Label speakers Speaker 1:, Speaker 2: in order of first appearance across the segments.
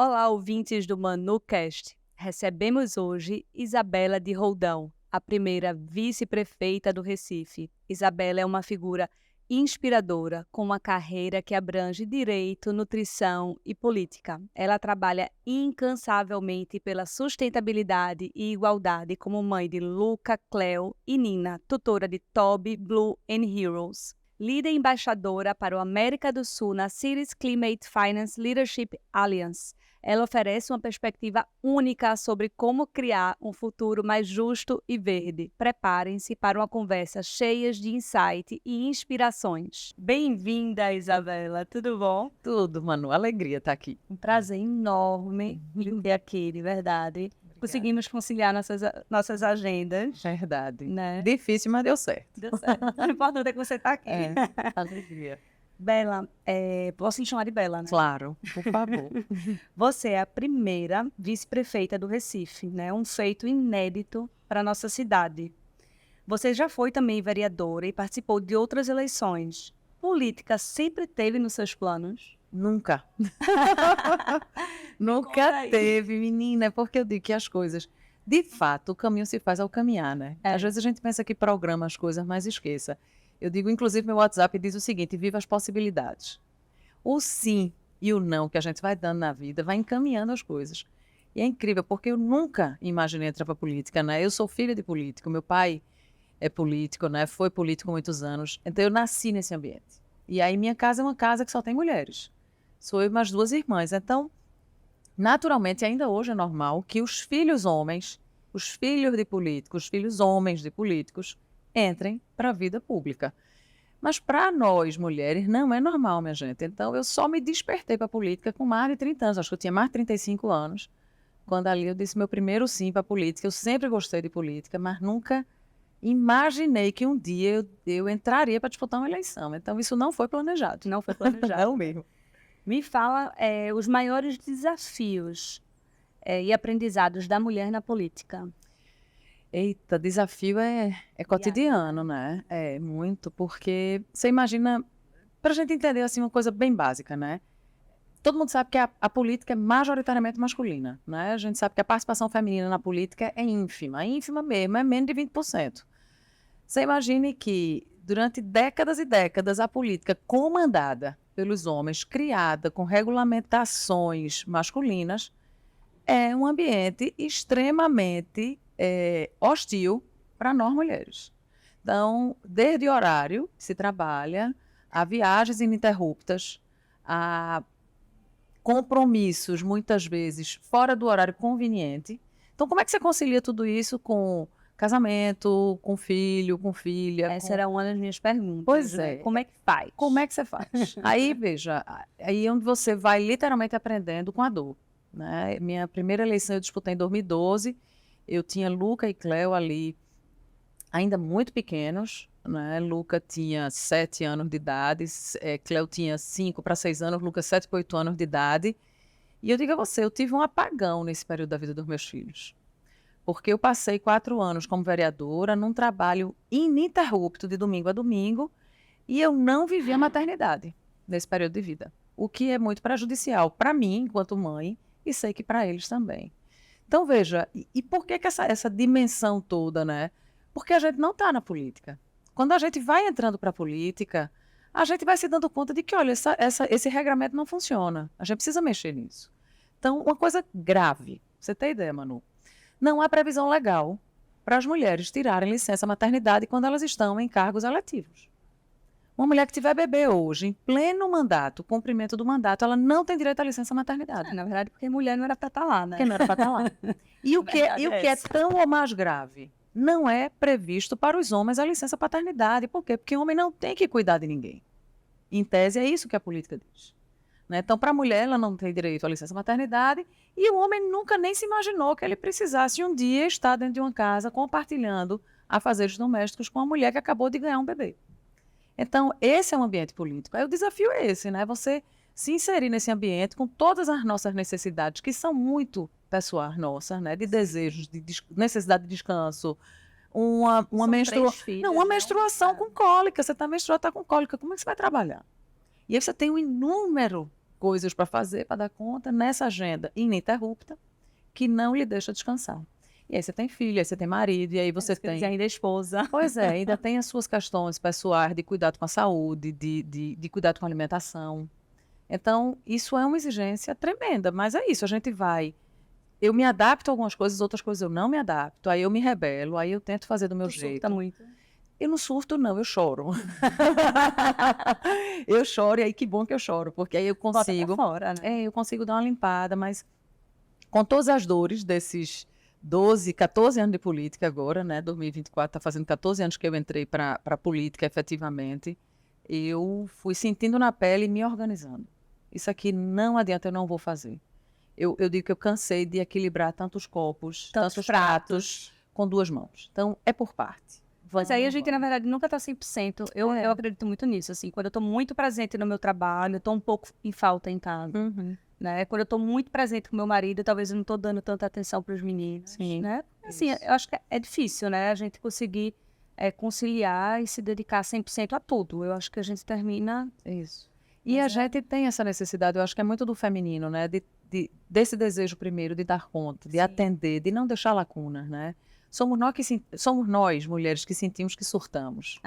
Speaker 1: Olá, ouvintes do ManuCast. Recebemos hoje Isabela de Roldão, a primeira vice-prefeita do Recife. Isabela é uma figura inspiradora, com uma carreira que abrange direito, nutrição e política. Ela trabalha incansavelmente pela sustentabilidade e igualdade como mãe de Luca, Cleo e Nina, tutora de Toby, Blue and Heroes. Líder embaixadora para o América do Sul na Cities Climate Finance Leadership Alliance. Ela oferece uma perspectiva única sobre como criar um futuro mais justo e verde. Preparem-se para uma conversa cheia de insight e inspirações. Bem-vinda, Isabela. Tudo bom?
Speaker 2: Tudo, Manu. Alegria estar aqui.
Speaker 1: Um prazer enorme lhe ter aqui, de verdade. Conseguimos conciliar nossas agendas.
Speaker 2: Verdade.
Speaker 1: Né?
Speaker 2: Difícil, mas deu certo.
Speaker 1: Deu certo. O importante é que você está aqui.
Speaker 2: Alegria.
Speaker 1: Bela, posso lhe chamar de Bela, né?
Speaker 2: Claro, por favor.
Speaker 1: Você é a primeira vice-prefeita do Recife, né? Um feito inédito para a nossa cidade. Você já foi também vereadora e participou de outras eleições. Política sempre teve nos seus planos?
Speaker 2: Nunca. Nunca teve, menina. É porque eu digo que as coisas... De fato, o caminho se faz ao caminhar, né? Às vezes a gente pensa que programa as coisas, mas esqueça. Eu digo, inclusive, meu WhatsApp diz o seguinte: viva as possibilidades. O sim e o não que a gente vai dando na vida vai encaminhando as coisas. E é incrível, porque eu nunca imaginei entrar para a política, né? Eu sou filha de político, meu pai é político, né? Foi político há muitos anos. Então eu nasci nesse ambiente. E aí minha casa é uma casa que só tem mulheres. Sou eu e mais duas irmãs. Então, naturalmente, ainda hoje é normal que os filhos homens, os filhos de políticos, os filhos homens de políticos, entrem para a vida pública. Mas para nós, mulheres, não é normal, minha gente. Então, eu só me despertei para a política com mais de 30 anos. Acho que eu tinha mais de 35 anos, quando ali eu disse meu primeiro sim para a política. Eu sempre gostei de política, mas nunca imaginei que um dia eu entraria para disputar uma eleição. Então, isso não foi planejado.
Speaker 1: Não foi planejado.
Speaker 2: Não mesmo.
Speaker 1: Me fala os maiores desafios e aprendizados da mulher na política.
Speaker 2: Eita, desafio é cotidiano, né? É muito, porque você imagina, para a gente entender assim uma coisa bem básica, né? Todo mundo sabe que a política é majoritariamente masculina, né? A gente sabe que a participação feminina na política é ínfima mesmo, é menos de 20%. Você imagine que durante décadas e décadas a política comandada pelos homens, criada com regulamentações masculinas, é um ambiente extremamente hostil para nós mulheres. Então, desde horário que se trabalha, a viagens ininterruptas, a compromissos, muitas vezes, fora do horário conveniente. Então, como é que você concilia tudo isso com casamento, com filho, com filha?
Speaker 1: Essa era uma das minhas perguntas.
Speaker 2: Pois
Speaker 1: né?
Speaker 2: é.
Speaker 1: Como é que faz?
Speaker 2: Como é que você faz? Aí, veja, aí é onde você vai literalmente aprendendo com a dor. Né? Minha primeira eleição eu disputei em 2012, eu tinha Luca e Cleo ali ainda muito pequenos, né? Luca tinha 7 anos de idade, Cleo tinha 5 para 6 anos, Luca 7 para 8 anos de idade. E eu digo a você, eu tive um apagão nesse período da vida dos meus filhos. Porque eu passei 4 anos como vereadora num trabalho ininterrupto de domingo a domingo e eu não vivi a maternidade nesse período de vida. O que é muito prejudicial para mim, enquanto mãe, e sei que para eles também. Então, veja, e por que essa dimensão toda, né? Porque a gente não está na política. Quando a gente vai entrando para a política, a gente vai se dando conta de que, olha, esse regramento não funciona. A gente precisa mexer nisso. Então, uma coisa grave, você tem ideia, Manu? Não há previsão legal para as mulheres tirarem licença maternidade quando elas estão em cargos eletivos. Uma mulher que tiver bebê hoje, em pleno mandato, cumprimento do mandato, ela não tem direito à licença maternidade.
Speaker 1: Na verdade, porque mulher não era para estar lá, né?
Speaker 2: Porque não era para estar lá. E o que é tão ou mais grave? Não é previsto para os homens a licença paternidade. Por quê? Porque o homem não tem que cuidar de ninguém. Em tese, é isso que a política diz. Né? Então, para a mulher, ela não tem direito à licença maternidade e o homem nunca nem se imaginou que ele precisasse um dia estar dentro de uma casa compartilhando afazeres domésticos com uma mulher que acabou de ganhar um bebê. Então, esse é um ambiente político. Aí o desafio é esse, né? Você se inserir nesse ambiente com todas as nossas necessidades, que são muito pessoais nossas, né? De desejos, de necessidade de descanso, uma menstruação com cólica. Você está menstruando, está com cólica. Como é que você vai trabalhar? E aí você tem um inúmero coisas para fazer, para dar conta, nessa agenda ininterrupta, que não lhe deixa descansar. E aí você tem filho, aí você tem marido, e aí você tem...
Speaker 1: ainda esposa.
Speaker 2: Pois é, ainda tem as suas questões pessoais de cuidado com a saúde, de cuidado com a alimentação. Então, isso é uma exigência tremenda, mas é isso, a gente vai... Eu me adapto a algumas coisas, outras coisas eu não me adapto, aí eu me rebelo, aí eu tento fazer do meu jeito.
Speaker 1: Surta muito.
Speaker 2: Eu não surto, não, eu choro. Eu choro, e aí que bom que eu choro, porque aí eu consigo...
Speaker 1: fora, né?
Speaker 2: eu consigo dar uma limpada, mas com todas as dores desses 12, 14 anos de política agora, né? 2024 está fazendo 14 anos que eu entrei para a política efetivamente, eu fui sentindo na pele e me organizando. Isso aqui não adianta, eu não vou fazer. Eu digo que eu cansei de equilibrar tantos copos, tantos pratos com 2 mãos. Então, é por parte.
Speaker 1: Mas aí a gente, na verdade, nunca está 100%. Eu acredito muito nisso, assim. Quando eu estou muito presente no meu trabalho, eu estou um pouco em falta em casa, né? Quando eu estou muito presente com meu marido, talvez eu não estou dando tanta atenção para os meninos, né? Assim, eu acho que é difícil, né? A gente conseguir conciliar e se dedicar 100% a tudo. Eu acho que a gente termina...
Speaker 2: Isso. E a gente tem essa necessidade, eu acho que é muito do feminino, né? Desse desejo primeiro de dar conta, de atender, de não deixar lacunas, né? Somos nós, mulheres, que sentimos que surtamos.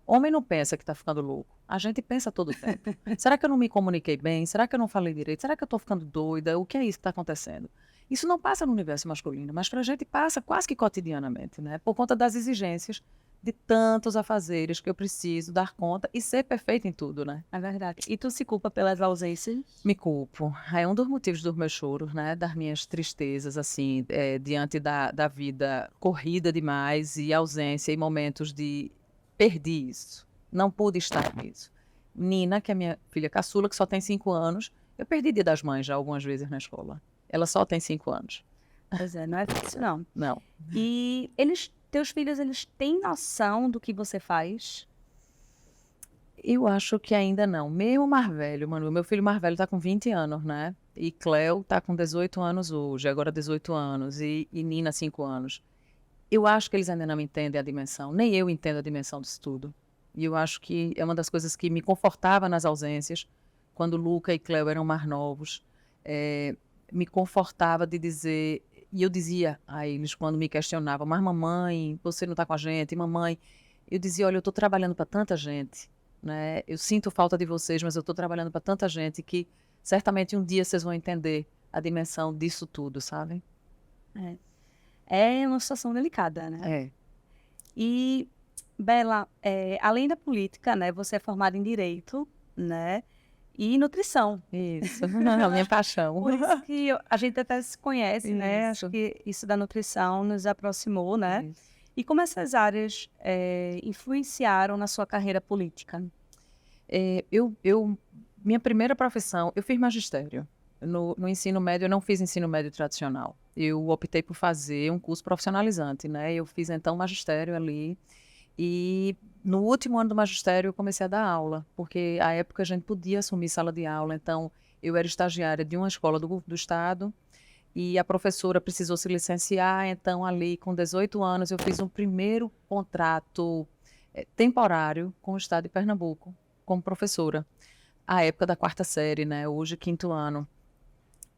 Speaker 2: Homem não pensa que está ficando louco. A gente pensa todo o tempo. Será que eu não me comuniquei bem? Será que eu não falei direito? Será que eu estou ficando doida? O que é isso que está acontecendo? Isso não passa no universo masculino, mas para a gente passa quase que cotidianamente, né? Por conta das exigências de tantos afazeres que eu preciso dar conta e ser perfeita em tudo, né?
Speaker 1: É verdade. E tu se culpa pelas ausências?
Speaker 2: Me culpo. É um dos motivos dos meus choros, né? Das minhas tristezas, assim, diante da vida corrida demais e ausência e momentos de perdi isso. Não pude estar nisso. Nina, que é minha filha caçula, que só tem 5 anos, eu perdi Dia das Mães já algumas vezes na escola. Ela só tem 5 anos.
Speaker 1: Pois é, não é fácil, não.
Speaker 2: Não.
Speaker 1: E teus filhos, eles têm noção do que você faz?
Speaker 2: Eu acho que ainda não. Mesmo o mais velho, Manu, meu filho mais velho está com 20 anos, né? E Cleo está com 18 anos hoje, agora 18 anos, e Nina 5 anos. Eu acho que eles ainda não entendem a dimensão, nem eu entendo a dimensão disso tudo. E eu acho que é uma das coisas que me confortava nas ausências, quando Luca e Cleo eram mais novos, me confortava de dizer, e eu dizia a eles quando me questionavam, mas mamãe, você não está com a gente, mamãe, eu dizia, olha, eu estou trabalhando para tanta gente, né? Eu sinto falta de vocês, mas eu estou trabalhando para tanta gente que certamente um dia vocês vão entender a dimensão disso tudo, sabe?
Speaker 1: É uma situação delicada, né? E, Bela, além da política, né, você é formada em Direito, né, e Nutrição.
Speaker 2: Isso, a minha paixão.
Speaker 1: Por isso que a gente até se conhece, né?
Speaker 2: Isso.
Speaker 1: Acho que isso da nutrição nos aproximou, né?
Speaker 2: Isso.
Speaker 1: E como essas áreas influenciaram na sua carreira política?
Speaker 2: Minha primeira profissão, eu fiz magistério. No ensino médio, eu não fiz ensino médio tradicional. Eu optei por fazer um curso profissionalizante, né? Eu fiz, então, magistério ali. E no último ano do magistério, eu comecei a dar aula, porque à época a gente podia assumir sala de aula. Então, eu era estagiária de uma escola do Estado e a professora precisou se licenciar. Então, ali, com 18 anos, eu fiz um primeiro contrato temporário com o Estado de Pernambuco, como professora. À época da 4ª série, né? Hoje, 5º ano.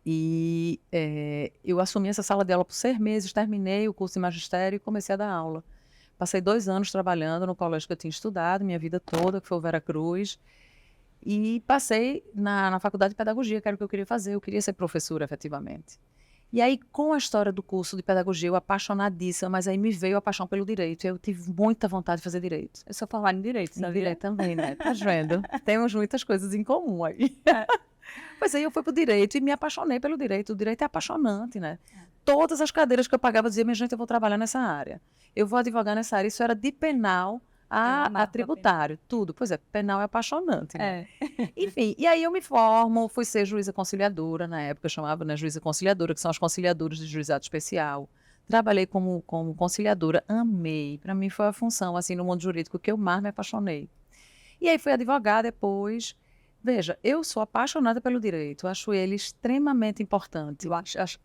Speaker 2: E eu assumi essa sala de aula por 6 meses, terminei o curso de magistério e comecei a dar aula. Passei 2 anos trabalhando no colégio que eu tinha estudado, minha vida toda, que foi o Vera Cruz. E passei na faculdade de pedagogia, que era o que eu queria fazer. Eu queria ser professora, efetivamente. E aí, com a história do curso de pedagogia, eu apaixonadíssima, mas aí me veio a paixão pelo direito. Eu tive muita vontade de fazer direito.
Speaker 1: Eu sou formada em Direito,
Speaker 2: Em
Speaker 1: sabia?
Speaker 2: direito também, né? Tá vendo? Temos muitas coisas em comum aí. Pois aí eu fui pro direito e me apaixonei pelo direito. O direito é apaixonante, né? Todas as cadeiras que eu pagava, eu dizia, minha gente, eu vou trabalhar nessa área. Eu vou advogar nessa área. Isso era de penal a tributário, tudo. Pois é, penal é apaixonante, né? Enfim, e aí eu me formo, fui ser juíza conciliadora, na época eu chamava, né, juíza conciliadora, que são as conciliadoras de juizado especial. Trabalhei como conciliadora, amei. Para mim foi a função, assim, no mundo jurídico que eu mais me apaixonei. E aí fui advogada depois. Veja, eu sou apaixonada pelo direito, acho ele extremamente importante.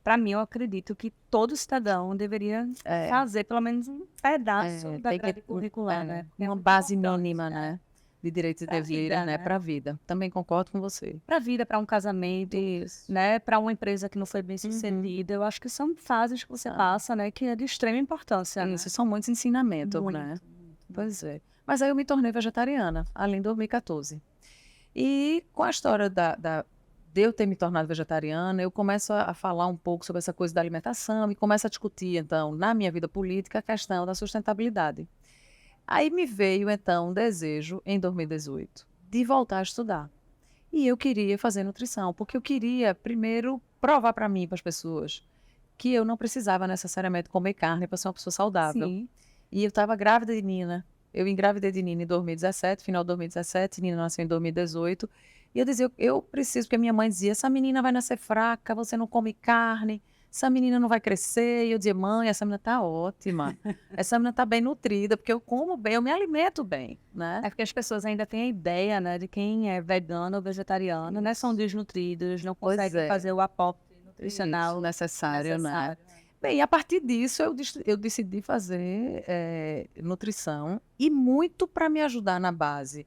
Speaker 1: Para mim, eu acredito que todo cidadão deveria fazer pelo menos um pedaço da grade curricular, né?
Speaker 2: Uma base mínima, né? de direitos e
Speaker 1: Pra
Speaker 2: deveres,
Speaker 1: vida,
Speaker 2: né,
Speaker 1: né?
Speaker 2: para a vida. Também concordo com você.
Speaker 1: Para a vida, para um casamento,
Speaker 2: Isso.
Speaker 1: né? Para uma empresa que não foi bem
Speaker 2: Uhum.
Speaker 1: sucedida. Eu acho que são fases que você
Speaker 2: Ah,
Speaker 1: passa, né? Que é de extrema importância, né?
Speaker 2: isso, são muitos ensinamentos,
Speaker 1: Muito,
Speaker 2: né?
Speaker 1: muito, muito.
Speaker 2: Pois é. Mas aí eu me tornei vegetariana, ali em 2014. E com a história de eu ter me tornado vegetariana, eu começo a falar um pouco sobre essa coisa da alimentação e começo a discutir, então, na minha vida política, a questão da sustentabilidade. Aí me veio, então, um desejo, em 2018, de voltar a estudar. E eu queria fazer nutrição, porque eu queria, primeiro, provar para mim, para as pessoas, que eu não precisava necessariamente comer carne para ser uma pessoa saudável.
Speaker 1: Sim.
Speaker 2: E eu estava grávida de Nina. Eu engravidei de Nina em 2017, final de 2017, Nina nasceu em 2018. E eu dizia, eu preciso, porque a minha mãe dizia, essa menina vai nascer fraca, você não come carne, essa menina não vai crescer. E eu dizia, mãe, essa menina está ótima, essa menina está bem nutrida, porque eu como bem, eu me alimento bem, né?
Speaker 1: É porque as pessoas ainda têm a ideia, né, de quem é vegano ou vegetariano, né? São desnutridos, não
Speaker 2: Pois
Speaker 1: conseguem
Speaker 2: é.
Speaker 1: fazer o aporte
Speaker 2: Isso,
Speaker 1: nutricional
Speaker 2: necessário, né?
Speaker 1: necessário.
Speaker 2: Bem, a partir disso eu decidi fazer nutrição e muito para me ajudar na base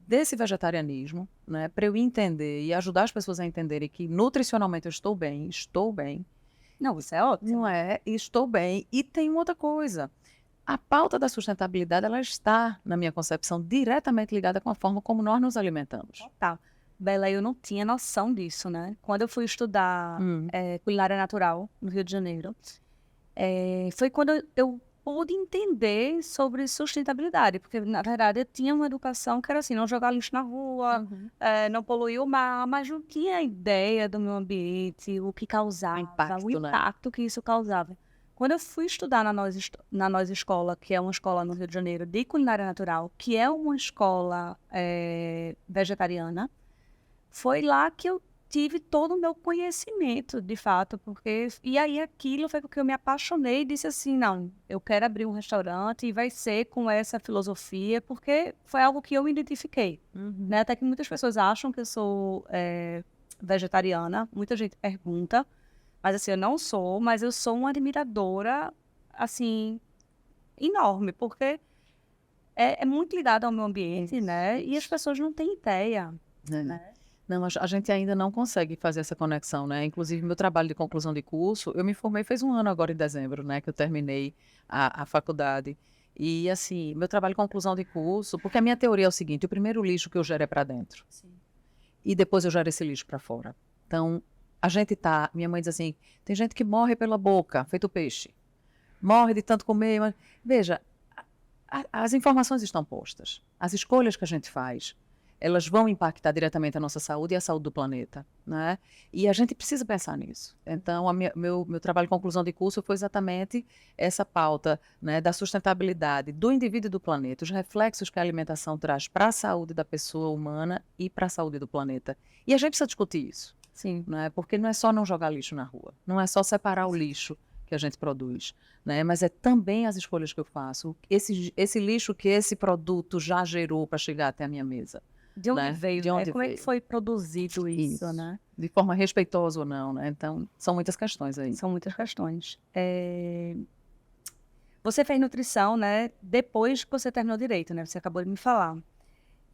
Speaker 2: desse vegetarianismo, né? Para eu entender e ajudar as pessoas a entenderem que nutricionalmente eu estou bem,
Speaker 1: Não, isso é ótimo.
Speaker 2: não é? E estou bem. E tem uma outra coisa. A pauta da sustentabilidade, ela está, na minha concepção, diretamente ligada com a forma como nós nos alimentamos.
Speaker 1: Total. Bela, eu não tinha noção disso, né? Quando eu fui estudar
Speaker 2: Hum.
Speaker 1: culinária natural no Rio de Janeiro, foi quando eu pude entender sobre sustentabilidade, porque, na verdade, eu tinha uma educação que era assim, não jogar lixo na rua, não poluir o mar, mas não tinha ideia do meu ambiente, o que causava,
Speaker 2: impacto,
Speaker 1: o
Speaker 2: né?
Speaker 1: impacto que isso causava. Quando eu fui estudar na Nós Escola, que é uma escola no Rio de Janeiro de culinária natural, que é uma escola vegetariana, foi lá que eu tive todo o meu conhecimento, de fato, porque... E aí aquilo foi porque eu me apaixonei e disse assim, não, eu quero abrir um restaurante e vai ser com essa filosofia, porque foi algo que eu me identifiquei, né? Até que muitas pessoas acham que eu sou vegetariana, muita gente pergunta, mas assim, eu não sou, mas eu sou uma admiradora, assim, enorme, porque é muito ligado ao meu ambiente, né? E as pessoas não têm ideia, né?
Speaker 2: Não, a gente ainda não consegue fazer essa conexão, né? Inclusive, meu trabalho de conclusão de curso, eu me formei fez um ano agora em dezembro, né? Que eu terminei a faculdade. E, assim, meu trabalho de conclusão de curso, porque a minha teoria é o seguinte, o primeiro lixo que eu gero é para dentro.
Speaker 1: Sim.
Speaker 2: E depois eu gero esse lixo para fora. Então, minha mãe diz assim, tem gente que morre pela boca, feito peixe. Morre de tanto comer. Mas... Veja, as informações estão postas. As escolhas que a gente faz, elas vão impactar diretamente a nossa saúde e a saúde do planeta, né? E a gente precisa pensar nisso. Então, meu trabalho de conclusão de curso foi exatamente essa pauta, né, da sustentabilidade do indivíduo e do planeta, os reflexos que a alimentação traz para a saúde da pessoa humana e para a saúde do planeta. E a gente precisa discutir isso,
Speaker 1: Sim.
Speaker 2: né? Porque não é só não jogar lixo na rua, não é só separar o lixo que a gente produz, né? Mas é também as escolhas que eu faço, esse lixo que esse produto já gerou para chegar até a minha mesa.
Speaker 1: De onde
Speaker 2: Né?
Speaker 1: veio,
Speaker 2: De onde
Speaker 1: Como é
Speaker 2: veio?
Speaker 1: que foi produzido isso, né?
Speaker 2: De forma respeitosa ou não, né? Então, são muitas questões aí.
Speaker 1: São muitas questões. Você fez nutrição, né? Depois que você terminou direito, né? Você acabou de me falar.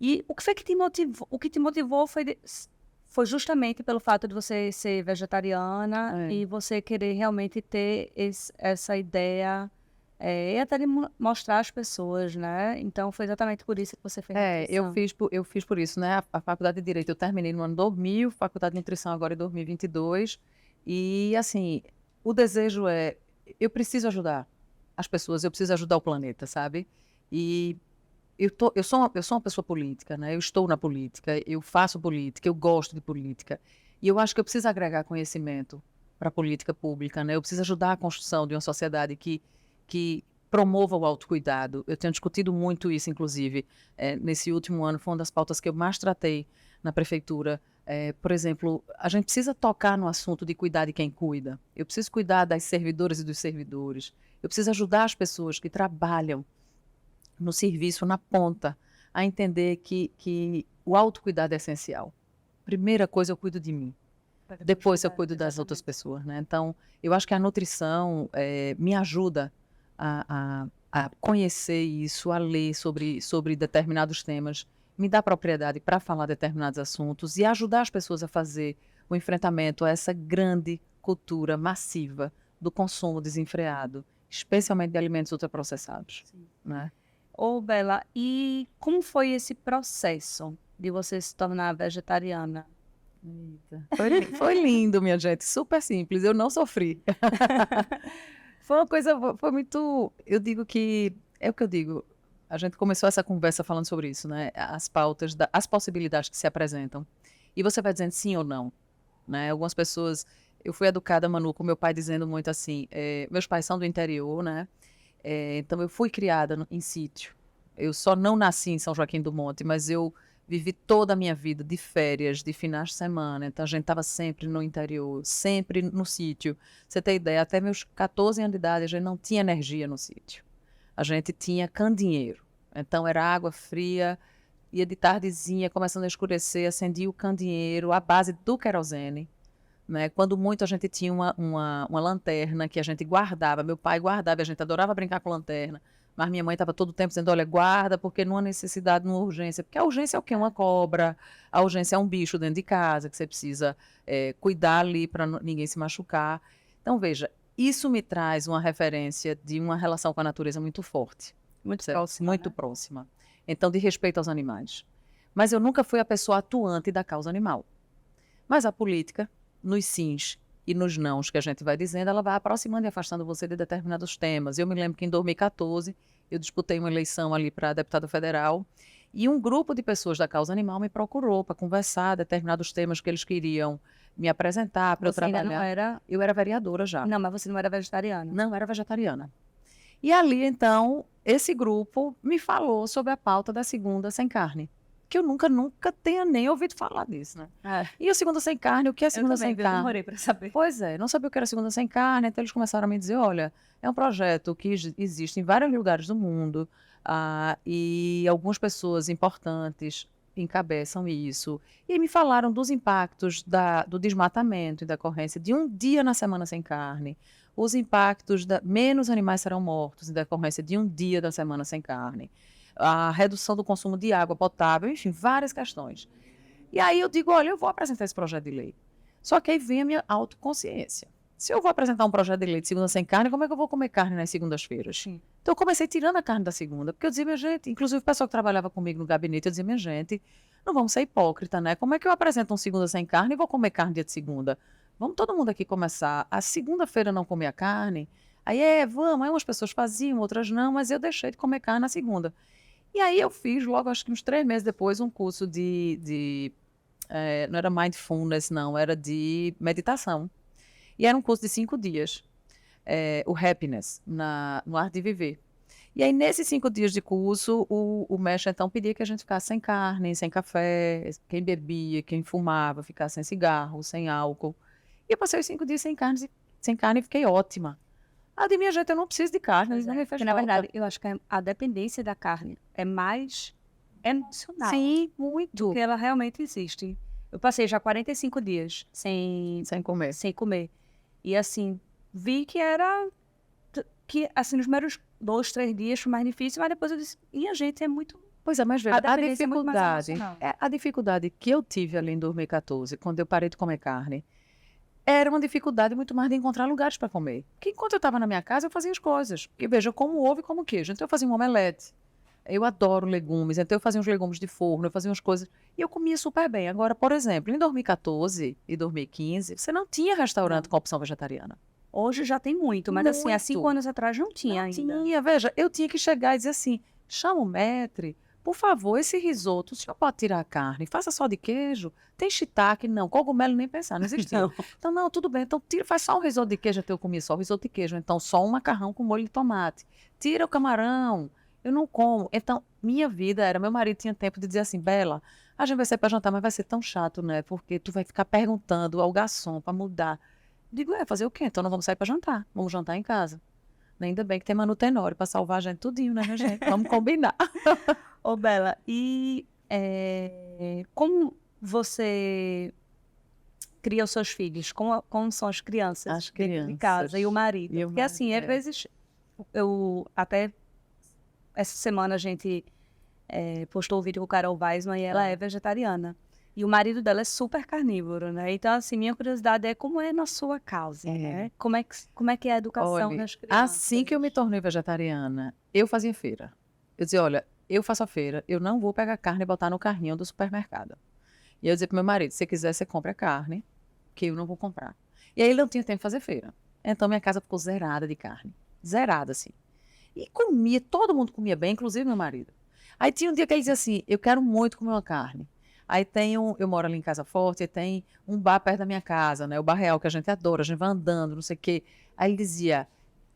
Speaker 1: E o que foi que te motivou? O que te motivou foi justamente pelo fato de você ser vegetariana e você querer realmente ter essa ideia e até de mostrar às pessoas, né? Então, foi exatamente por isso que você fez nutrição.
Speaker 2: Eu fiz por isso, né? A faculdade de Direito eu terminei no ano 2000, faculdade de Nutrição agora em 2022. E, assim, o desejo eu preciso ajudar as pessoas, eu preciso ajudar o planeta, sabe? E eu sou uma pessoa política, né? Eu estou na política, eu faço política, eu gosto de política. E eu acho que eu preciso agregar conhecimento para a política pública, né? Eu preciso ajudar a construção de uma sociedade que promova o autocuidado. Eu tenho discutido muito isso, inclusive, nesse último ano, foi uma das pautas que eu mais tratei na prefeitura. Por exemplo, a gente precisa tocar no assunto de cuidar de quem cuida. Eu preciso cuidar das servidoras e dos servidores. Eu preciso ajudar as pessoas que trabalham no serviço, na ponta, a entender que o autocuidado é essencial. Primeira coisa, eu cuido de mim. Depois eu cuido das outras pessoas, né? Então, eu acho que a nutrição me ajuda a conhecer isso, a ler sobre determinados temas me dá propriedade para falar determinados assuntos e ajudar as pessoas a fazer o enfrentamento a essa grande cultura massiva do consumo desenfreado, especialmente de alimentos ultraprocessados. Né?
Speaker 1: Ô, Bela, e como foi esse processo de você se tornar vegetariana?
Speaker 2: Foi lindo, minha gente, super simples, eu não sofri. Foi uma coisa, foi muito, eu digo que, é o que eu digo, a gente começou essa conversa falando sobre isso, né? As pautas, as possibilidades que se apresentam. E você vai dizendo sim ou não, né? Algumas pessoas, eu fui educada, Manu, com meu pai dizendo muito assim, meus pais são do interior, né? Então eu fui criada em sítio. Eu só não nasci em São Joaquim do Monte, mas eu vivi toda a minha vida de férias, de finais de semana. Então a gente estava sempre no interior, sempre no sítio. Você tem ideia, até meus 14 anos de idade a gente não tinha energia no sítio. A gente tinha candinheiro. Então era água fria, ia de tardezinha, começando a escurecer, acendia o candinheiro à base do querosene. Né? Quando muito a gente tinha uma lanterna que a gente guardava, meu pai guardava, a gente adorava brincar com lanterna, mas minha mãe estava todo o tempo dizendo, olha, guarda, porque não há necessidade, não há urgência. Porque a urgência é o quê? Uma cobra, a urgência é um bicho dentro de casa, que você precisa cuidar ali para ninguém se machucar. Então, veja, isso me traz uma referência de uma relação com a natureza muito forte.
Speaker 1: Muito próxima.
Speaker 2: Muito próxima. Então, de respeito aos animais. Mas eu nunca fui a pessoa atuante da causa animal. Mas a política, nos sims e nos nãos que a gente vai dizendo, ela vai aproximando e afastando você de determinados temas. Eu me lembro que em 2014 eu disputei uma eleição ali para deputada federal e um grupo de pessoas da causa animal me procurou para conversar determinados temas que eles queriam me apresentar para eu trabalhar.
Speaker 1: Ainda não era...
Speaker 2: Eu era vereadora já.
Speaker 1: Não, mas você não era vegetariana.
Speaker 2: Não, era vegetariana. E ali, então, esse grupo me falou sobre a pauta da segunda sem carne. Que eu nunca tenha nem ouvido falar disso, né? E a segunda sem carne, o que é a segunda sem carne?
Speaker 1: Eu demorei para saber.
Speaker 2: Pois é, não sabia o que era a segunda sem carne, então eles começaram a me dizer, olha, é um projeto que existe em vários lugares do mundo, e algumas pessoas importantes encabeçam isso. E me falaram dos impactos do desmatamento e da ocorrência de um dia na semana sem carne, os impactos menos animais serão mortos em decorrência de um dia da semana sem carne, a redução do consumo de água potável, enfim, várias questões. E aí eu digo, olha, eu vou apresentar esse projeto de lei. Só que aí vem a minha autoconsciência. Se eu vou apresentar um projeto de lei de segunda sem carne, como é que eu vou comer carne nas segundas-feiras? Então eu comecei tirando a carne da segunda, porque eu dizia, minha gente, inclusive o pessoal que trabalhava comigo no gabinete, eu dizia, minha gente, não vamos ser hipócrita, né? Como é que eu apresento um segunda sem carne e vou comer carne dia de segunda? Vamos todo mundo aqui começar a segunda-feira não comer a carne? Aí vamos, aí umas pessoas faziam, outras não, mas eu deixei de comer carne na segunda. E aí eu fiz, logo acho que uns 3 meses depois, um curso não era mindfulness, não, era de meditação. E era um curso de 5 dias, o Happiness, no Arte de Viver. E aí, nesses 5 dias de curso, o mestre, então, pedia que a gente ficasse sem carne, sem café, quem bebia, quem fumava, ficasse sem cigarro, sem álcool. E eu passei os 5 dias sem carne e fiquei ótima. De minha gente, eu não preciso de carne, não me faz falta.
Speaker 1: Na verdade, eu acho que a dependência da carne é mais emocional.
Speaker 2: Sim, muito.
Speaker 1: Porque ela realmente existe. Eu passei já 45 dias sem
Speaker 2: comer.
Speaker 1: Sem comer. E assim, vi que assim, nos primeiros 2, 3 dias foi mais difícil, mas depois eu disse, minha gente, é muito...
Speaker 2: Pois é, mas veja, a dificuldade que eu tive ali em 2014, quando eu parei de comer carne, era uma dificuldade muito mais de encontrar lugares para comer. Porque enquanto eu estava na minha casa, eu fazia as coisas. Porque, veja, eu como ovo e como queijo. Então, eu fazia um omelete. Eu adoro legumes. Então, eu fazia uns legumes de forno, eu fazia umas coisas. E eu comia super bem. Agora, por exemplo, em 2014 e 2015, você não tinha restaurante com opção vegetariana.
Speaker 1: Hoje já tem muito, mas assim, há 5 anos atrás não tinha ainda.
Speaker 2: Não tinha, veja, eu tinha que chegar e dizer assim, chama o maître, por favor, esse risoto, o senhor pode tirar a carne, faça só de queijo, tem shiitake, não, cogumelo nem pensar, não existia.
Speaker 1: Não.
Speaker 2: Então, não, tudo bem, então faz só um risoto de queijo, até eu comia só o risoto de queijo, então só um macarrão com molho de tomate, tira o camarão, eu não como. Então, minha vida era, meu marido tinha tempo de dizer assim, Bela, a gente vai sair para jantar, mas vai ser tão chato, né, porque tu vai ficar perguntando ao garçom para mudar. Digo, fazer o quê? Então não vamos sair para jantar, vamos jantar em casa. Ainda bem que tem Manutenório para salvar a gente tudinho, né, minha gente? Vamos combinar.
Speaker 1: Ô, Bela, e como você cria os seus filhos? Como são as crianças?
Speaker 2: As crianças.
Speaker 1: De casa e o marido? Porque assim, às vezes, até essa semana a gente postou um vídeo com Carol Weisman e ela é vegetariana. E o marido dela é super carnívoro, né? Então, assim, minha curiosidade é como é na sua casa, né? Como é que é a educação
Speaker 2: Olha,
Speaker 1: das crianças?
Speaker 2: assim que eu me tornei vegetariana, eu fazia feira. Eu dizia, olha, eu faço a feira, eu não vou pegar carne e botar no carrinho do supermercado. E eu dizia pro meu marido, se quiser, você compra a carne, que eu não vou comprar. E aí ele não tinha tempo de fazer feira. Então minha casa ficou zerada de carne. Zerada, assim. E comia, todo mundo comia bem, inclusive meu marido. Aí tinha um dia que ele dizia assim, eu quero muito comer uma carne. Aí eu moro ali em Casa Forte, e tem um bar perto da minha casa, né? O Bar Real, que a gente adora, a gente vai andando, não sei o quê. Aí ele dizia,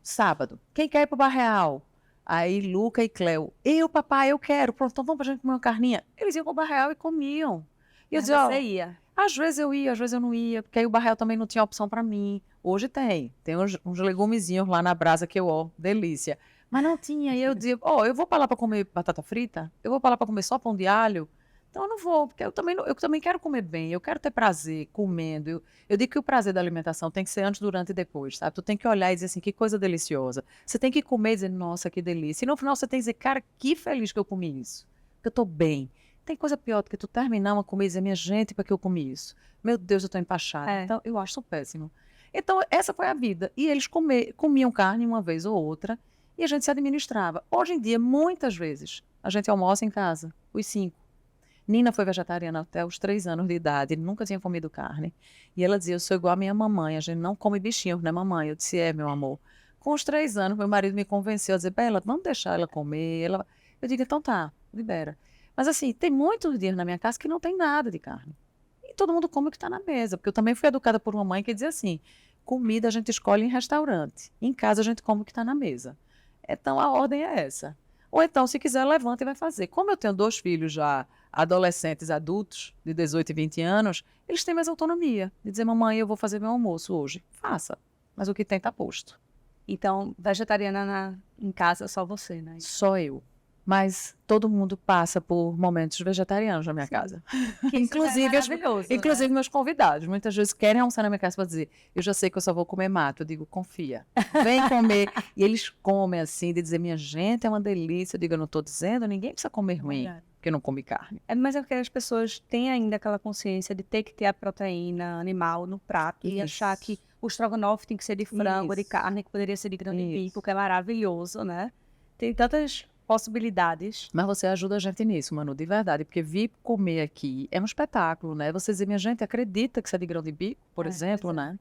Speaker 2: sábado, quem quer ir pro Bar Real? Aí Luca e Cleo, papai, eu quero. Pronto, então vamos pra gente comer uma carninha. Eles iam pro Bar Real e comiam. E eu
Speaker 1: Mas
Speaker 2: dizia,
Speaker 1: você ia?
Speaker 2: às vezes eu ia, às vezes eu não ia, porque aí o Bar Real também não tinha opção para mim. Hoje tem. Tem uns legumezinhos lá na brasa que delícia. Mas não tinha. E eu dizia, eu vou para lá para comer batata frita? Eu vou para lá para comer só pão de alho? Então eu não vou, porque eu também quero comer bem, eu quero ter prazer comendo. Eu digo que o prazer da alimentação tem que ser antes, durante e depois, sabe? Tu tem que olhar e dizer assim, que coisa deliciosa. Você tem que comer e dizer, nossa, que delícia. E no final você tem que dizer, cara, que feliz que eu comi isso. Que eu tô bem. Tem coisa pior do que tu terminar uma comida e dizer, minha gente, para que eu comi isso? Meu Deus, eu tô empachada. Então, eu acho isso péssimo. Então, essa foi a vida. E eles comiam carne uma vez ou outra e a gente se administrava. Hoje em dia, muitas vezes, a gente almoça em casa, os 5. Nina foi vegetariana até os 3 anos de idade, nunca tinha comido carne. E ela dizia, eu sou igual à minha mamãe, a gente não come bichinhos, né, mamãe? Eu disse, meu amor. Com os 3 anos, meu marido me convenceu a dizer, Bela, vamos deixar ela comer. Eu digo, então tá, libera. Mas assim, tem muitos dias na minha casa que não tem nada de carne. E todo mundo come o que está na mesa. Porque eu também fui educada por uma mãe que dizia assim, comida a gente escolhe em restaurante. Em casa a gente come o que está na mesa. Então a ordem é essa. Ou então, se quiser, levanta e vai fazer. Como eu tenho 2 filhos já adolescentes, adultos, de 18 e 20 anos, eles têm mais autonomia. De dizer, mamãe, eu vou fazer meu almoço hoje. Faça. Mas o que tem está posto.
Speaker 1: Então, vegetariana em casa, só você, né?
Speaker 2: Só eu. Mas todo mundo passa por momentos vegetarianos na minha casa.
Speaker 1: Que
Speaker 2: inclusive,
Speaker 1: inclusive
Speaker 2: meus convidados. Muitas vezes querem almoçar na minha casa para dizer, eu já sei que eu só vou comer mato. Eu digo, confia, vem comer. E eles comem assim, de dizer, minha gente, é uma delícia. Eu digo, eu não estou dizendo, ninguém precisa comer ruim, porque não come carne.
Speaker 1: Mas é porque as pessoas têm ainda aquela consciência de ter que ter a proteína animal no prato e achar que o estrogonofe tem que ser de frango, de carne, que poderia ser de grão de bico, que é maravilhoso, né? Tem tantas possibilidades.
Speaker 2: Mas você ajuda a gente nisso, Manu, de verdade, porque vir comer aqui é um espetáculo, né? Você dizer, minha gente, acredita que isso é de grão de bico, por exemplo, né?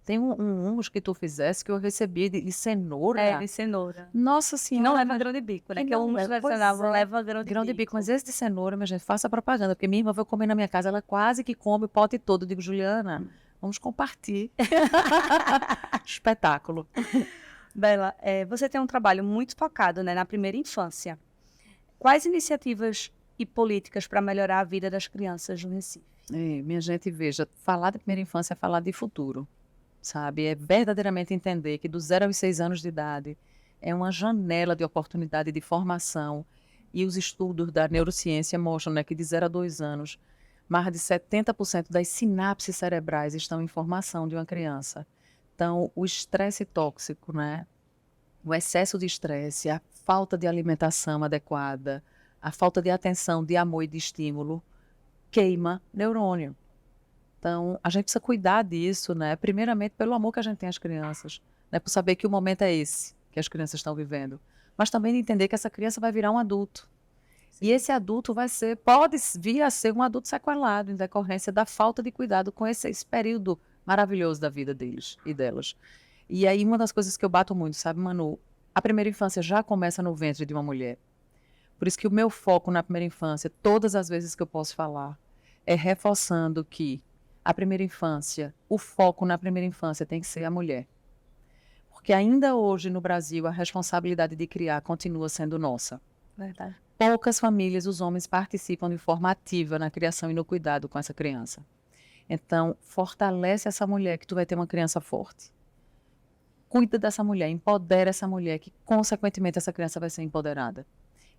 Speaker 2: Tem uns que tu fizesse que eu recebi de cenoura.
Speaker 1: De cenoura.
Speaker 2: Nossa Senhora.
Speaker 1: Não leva grão de bico, né? Que é um tradicional, leva grão de bico.
Speaker 2: Mas esse de cenoura, minha gente, faça propaganda, porque minha irmã vai comer na minha casa, ela quase que come o pote todo. Eu digo, Juliana, vamos compartilhar. Espetáculo.
Speaker 1: Bela, você tem um trabalho muito focado, né, na primeira infância. Quais iniciativas e políticas para melhorar a vida das crianças no Recife?
Speaker 2: Minha gente, veja, falar de primeira infância é falar de futuro, sabe? É verdadeiramente entender que do 0 aos 6 anos de idade é uma janela de oportunidade de formação e os estudos da neurociência mostram, né, que de 0 a 2 anos, mais de 70% das sinapses cerebrais estão em formação de uma criança. Então, o estresse tóxico, né? O excesso de estresse, a falta de alimentação adequada, a falta de atenção, de amor e de estímulo, queima neurônio. Então, a gente precisa cuidar disso, né? Primeiramente, pelo amor que a gente tem às crianças, né? Por saber que o momento é esse que as crianças estão vivendo. Mas também de entender que essa criança vai virar um adulto. E esse adulto pode vir a ser um adulto sequelado em decorrência da falta de cuidado com esse período maravilhoso da vida deles e delas. E aí, uma das coisas que eu bato muito, sabe, Manu? A primeira infância já começa no ventre de uma mulher. Por isso que o meu foco na primeira infância, todas as vezes que eu posso falar, é reforçando que a primeira infância, o foco na primeira infância tem que ser a mulher. Porque ainda hoje no Brasil, a responsabilidade de criar continua sendo nossa.
Speaker 1: Verdade.
Speaker 2: Poucas famílias, os homens participam de forma ativa na criação e no cuidado com essa criança. Então, fortalece essa mulher que tu vai ter uma criança forte. Cuida dessa mulher, empodera essa mulher, que consequentemente essa criança vai ser empoderada.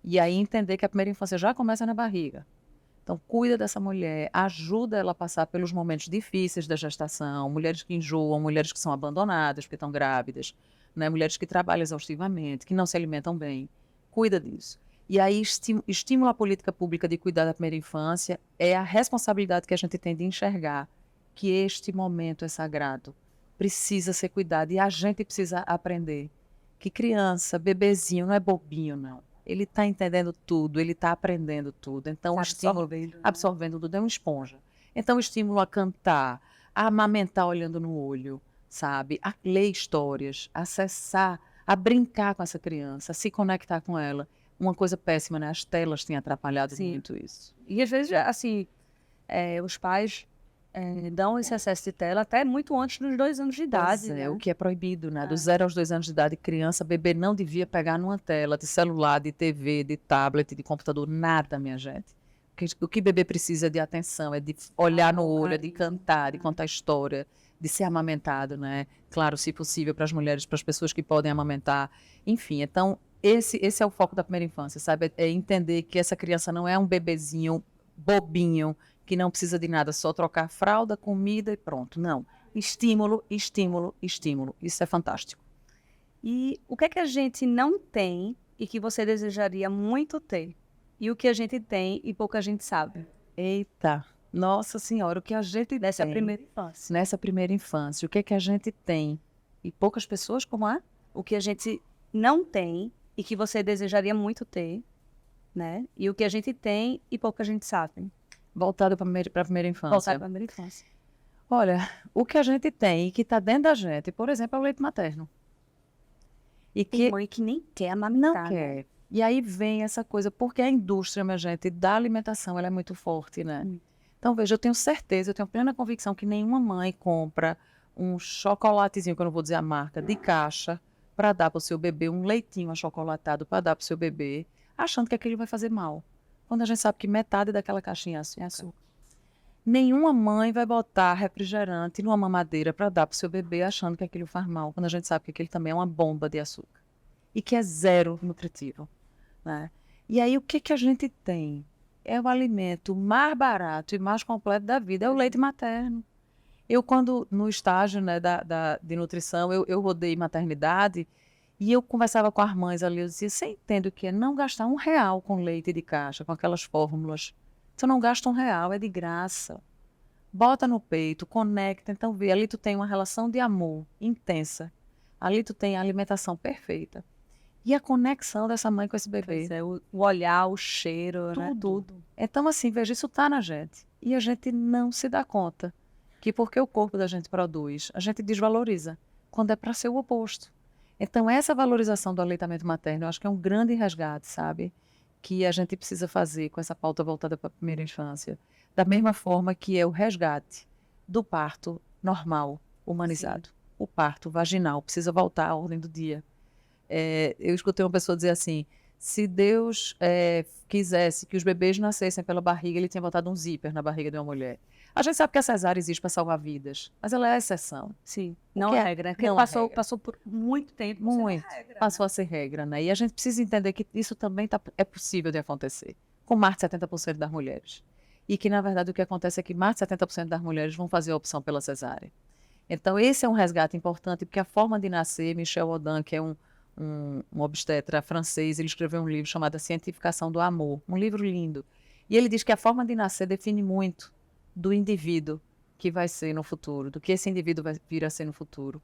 Speaker 2: E aí entender que a primeira infância já começa na barriga. Então, cuida dessa mulher, ajuda ela a passar pelos momentos difíceis da gestação, mulheres que enjoam, mulheres que são abandonadas porque estão grávidas, né? Mulheres que trabalham exaustivamente, que não se alimentam bem. Cuida disso. E aí, estímulo à política pública de cuidar da primeira infância é a responsabilidade que a gente tem de enxergar que este momento é sagrado, precisa ser cuidado e a gente precisa aprender que criança, bebezinho, não é bobinho, não. Ele está entendendo tudo, ele está aprendendo tudo. Então, o estímulo, absorvendo tudo, é uma esponja. Então, o estímulo a cantar, a amamentar olhando no olho, sabe? A ler histórias, a acessar, a brincar com essa criança, a se conectar com ela. Uma coisa péssima, né? As telas têm atrapalhado muito isso.
Speaker 1: E às vezes, assim, os pais dão esse acesso de tela até muito antes dos 2 anos de idade.
Speaker 2: Né? O que é proibido, né? Dos 0 aos 2 anos de idade, criança, bebê não devia pegar numa tela de celular, de TV, de tablet, de computador, nada, minha gente. O que bebê precisa é de atenção, é de olhar no olho, é de cantar, de contar história, de ser amamentado, né? Claro, se possível, para as mulheres, para as pessoas que podem amamentar. Enfim, então, esse é o foco da primeira infância, sabe? É entender que essa criança não é um bebezinho bobinho, que não precisa de nada, só trocar fralda, comida e pronto. Não. Estímulo, estímulo, estímulo. Isso é fantástico.
Speaker 1: E o que é que a gente não tem e que você desejaria muito ter? E o que a gente tem e pouca gente sabe?
Speaker 2: Eita, nossa senhora, o que a gente
Speaker 1: Nessa
Speaker 2: tem
Speaker 1: primeira infância.
Speaker 2: nessa primeira infância, o que é que a gente tem e poucas pessoas, como é?
Speaker 1: O que a gente não tem e que você desejaria muito ter, né? E o que a gente tem e pouca gente sabe.
Speaker 2: Voltado para a primeira infância.
Speaker 1: Voltado para a primeira infância.
Speaker 2: Olha, o que a gente tem e que está dentro da gente, por exemplo, é o leite materno. E
Speaker 1: Tem mãe que nem quer amamentar.
Speaker 2: não quer. E aí vem essa coisa, porque a indústria, minha gente, da alimentação, ela é muito forte, né? Então, veja, eu tenho certeza, eu tenho plena convicção que nenhuma mãe compra um chocolatezinho, que eu não vou dizer a marca, de caixa, para dar para o seu bebê, um leitinho achocolatado para dar para o seu bebê, achando que aquilo vai fazer mal. Quando a gente sabe que metade daquela caixinha é açúcar. Nenhuma mãe vai botar refrigerante numa mamadeira para dar para o seu bebê achando que aquilo faz mal, quando a gente sabe que aquilo também é uma bomba de açúcar. E que é zero nutritivo. Né? E aí, o que a gente tem? É o alimento mais barato e mais completo da vida, é o leite materno. Eu, quando no estágio, né, de nutrição, eu rodei maternidade e eu conversava com as mães ali, eu dizia, você entende o que é não gastar R$1 com leite de caixa, com aquelas fórmulas? Você não gasta R$1, é de graça. Bota no peito, conecta, então vê, ali tu tem uma relação de amor intensa. Ali tu tem a alimentação perfeita. E a conexão dessa mãe com esse bebê.
Speaker 1: Pois é, o olhar, o cheiro, né?
Speaker 2: Tudo. Então, assim, veja, isso está na gente. E a gente não se dá conta que porque o corpo da gente produz, a gente desvaloriza, quando é para ser o oposto. Então, essa valorização do aleitamento materno, eu acho que é um grande resgate, sabe? Que a gente precisa fazer com essa pauta voltada para a primeira infância. Da mesma forma que é o resgate do parto normal, humanizado. Sim. O parto vaginal precisa voltar à ordem do dia. Eu escutei uma pessoa dizer assim, se Deus quisesse que os bebês nascessem pela barriga, ele tinha botado um zíper na barriga de uma mulher. A gente sabe que a cesárea existe para salvar vidas, mas ela é a exceção.
Speaker 1: Sim, não é regra. Porque passou por muito tempo.
Speaker 2: Passou a ser regra, né? E a gente precisa entender que isso também é possível de acontecer, com mais de 70% das mulheres. E que, na verdade, o que acontece é que mais de 70% das mulheres vão fazer a opção pela cesárea. Então, esse é um resgate importante, porque a forma de nascer, Michel Audin, que é um obstetra francês, ele escreveu um livro chamado A Cientificação do Amor, um livro lindo. E ele diz que a forma de nascer define muito do indivíduo que vai ser no futuro, do que esse indivíduo vai vir a ser no futuro.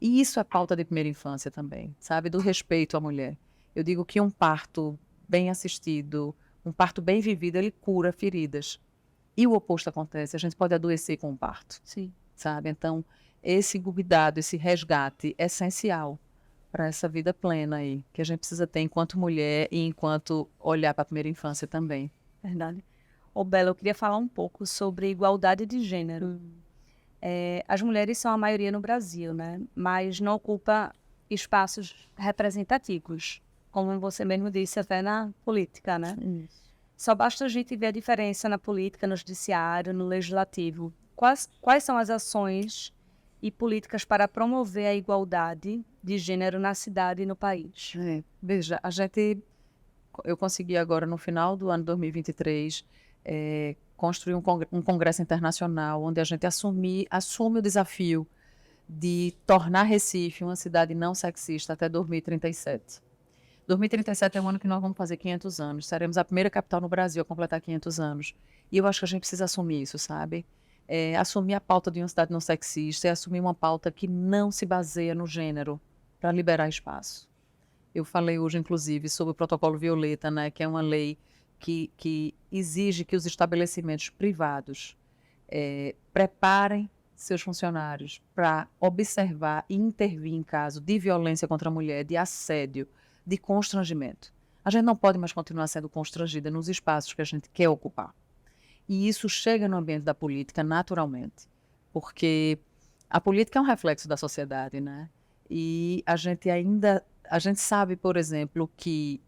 Speaker 2: E isso é pauta de primeira infância também, sabe? Do respeito à mulher. Eu digo que um parto bem assistido, um parto bem vivido, ele cura feridas. E o oposto acontece, a gente pode adoecer com o parto.
Speaker 1: Sim.
Speaker 2: Sabe? Então, esse cuidado, esse resgate é essencial para essa vida plena aí, que a gente precisa ter enquanto mulher e enquanto olhar para a primeira infância também.
Speaker 1: Verdade. Ô, Bela, eu queria falar um pouco sobre igualdade de gênero. As mulheres são a maioria no Brasil, né? Mas não ocupa espaços representativos, como você mesmo disse, até na política, né? Só basta a gente ver a diferença na política, no judiciário, no legislativo. Quais são as ações e políticas para promover a igualdade de gênero na cidade e no país?
Speaker 2: Veja, eu consegui agora, no final do ano 2023, construir um congresso internacional onde a gente assume o desafio de tornar Recife uma cidade não sexista até 2037. 2037 é o ano que nós vamos fazer 500 anos. Seremos a primeira capital no Brasil a completar 500 anos. E eu acho que a gente precisa assumir isso, sabe? Assumir a pauta de uma cidade não sexista, assumir uma pauta que não se baseia no gênero, para liberar espaço. Eu falei hoje, inclusive, sobre o Protocolo Violeta, né, que é uma lei que exige que os estabelecimentos privados preparem seus funcionários para observar e intervir em caso de violência contra a mulher, de assédio, de constrangimento. A gente não pode mais continuar sendo constrangida nos espaços que a gente quer ocupar. E isso chega no ambiente da política naturalmente, porque a política é um reflexo da sociedade, né? E a gente sabe, por exemplo, que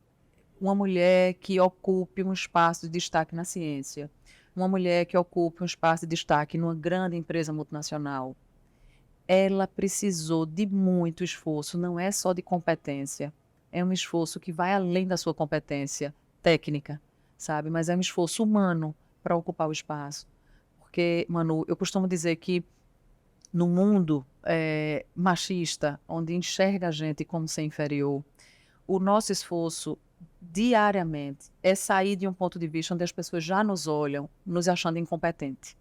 Speaker 2: uma mulher que ocupe um espaço de destaque na ciência, uma mulher que ocupe um espaço de destaque numa grande empresa multinacional, ela precisou de muito esforço, não é só de competência, é um esforço que vai além da sua competência técnica, sabe? Mas é um esforço humano para ocupar o espaço. Porque, Manu, eu costumo dizer que no mundo machista, onde enxerga a gente como ser inferior, o nosso esforço diariamente é sair de um ponto de vista onde as pessoas já nos olham, nos achando incompetente.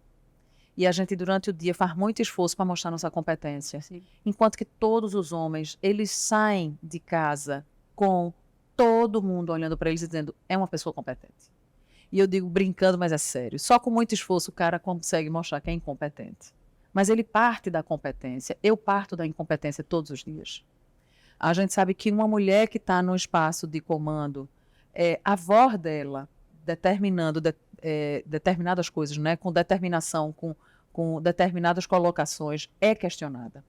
Speaker 2: E a gente, durante o dia, faz muito esforço para mostrar nossa competência.
Speaker 1: Sim.
Speaker 2: Enquanto que todos os homens, eles saem de casa com todo mundo olhando para eles e dizendo, é uma pessoa competente. E eu digo brincando, mas é sério. Só com muito esforço o cara consegue mostrar que é incompetente. Mas ele parte da competência. Eu parto da incompetência todos os dias. A gente sabe que uma mulher que está num espaço de comando, a voz dela, determinando determinadas coisas, né, com determinação, com determinadas colocações, é questionada.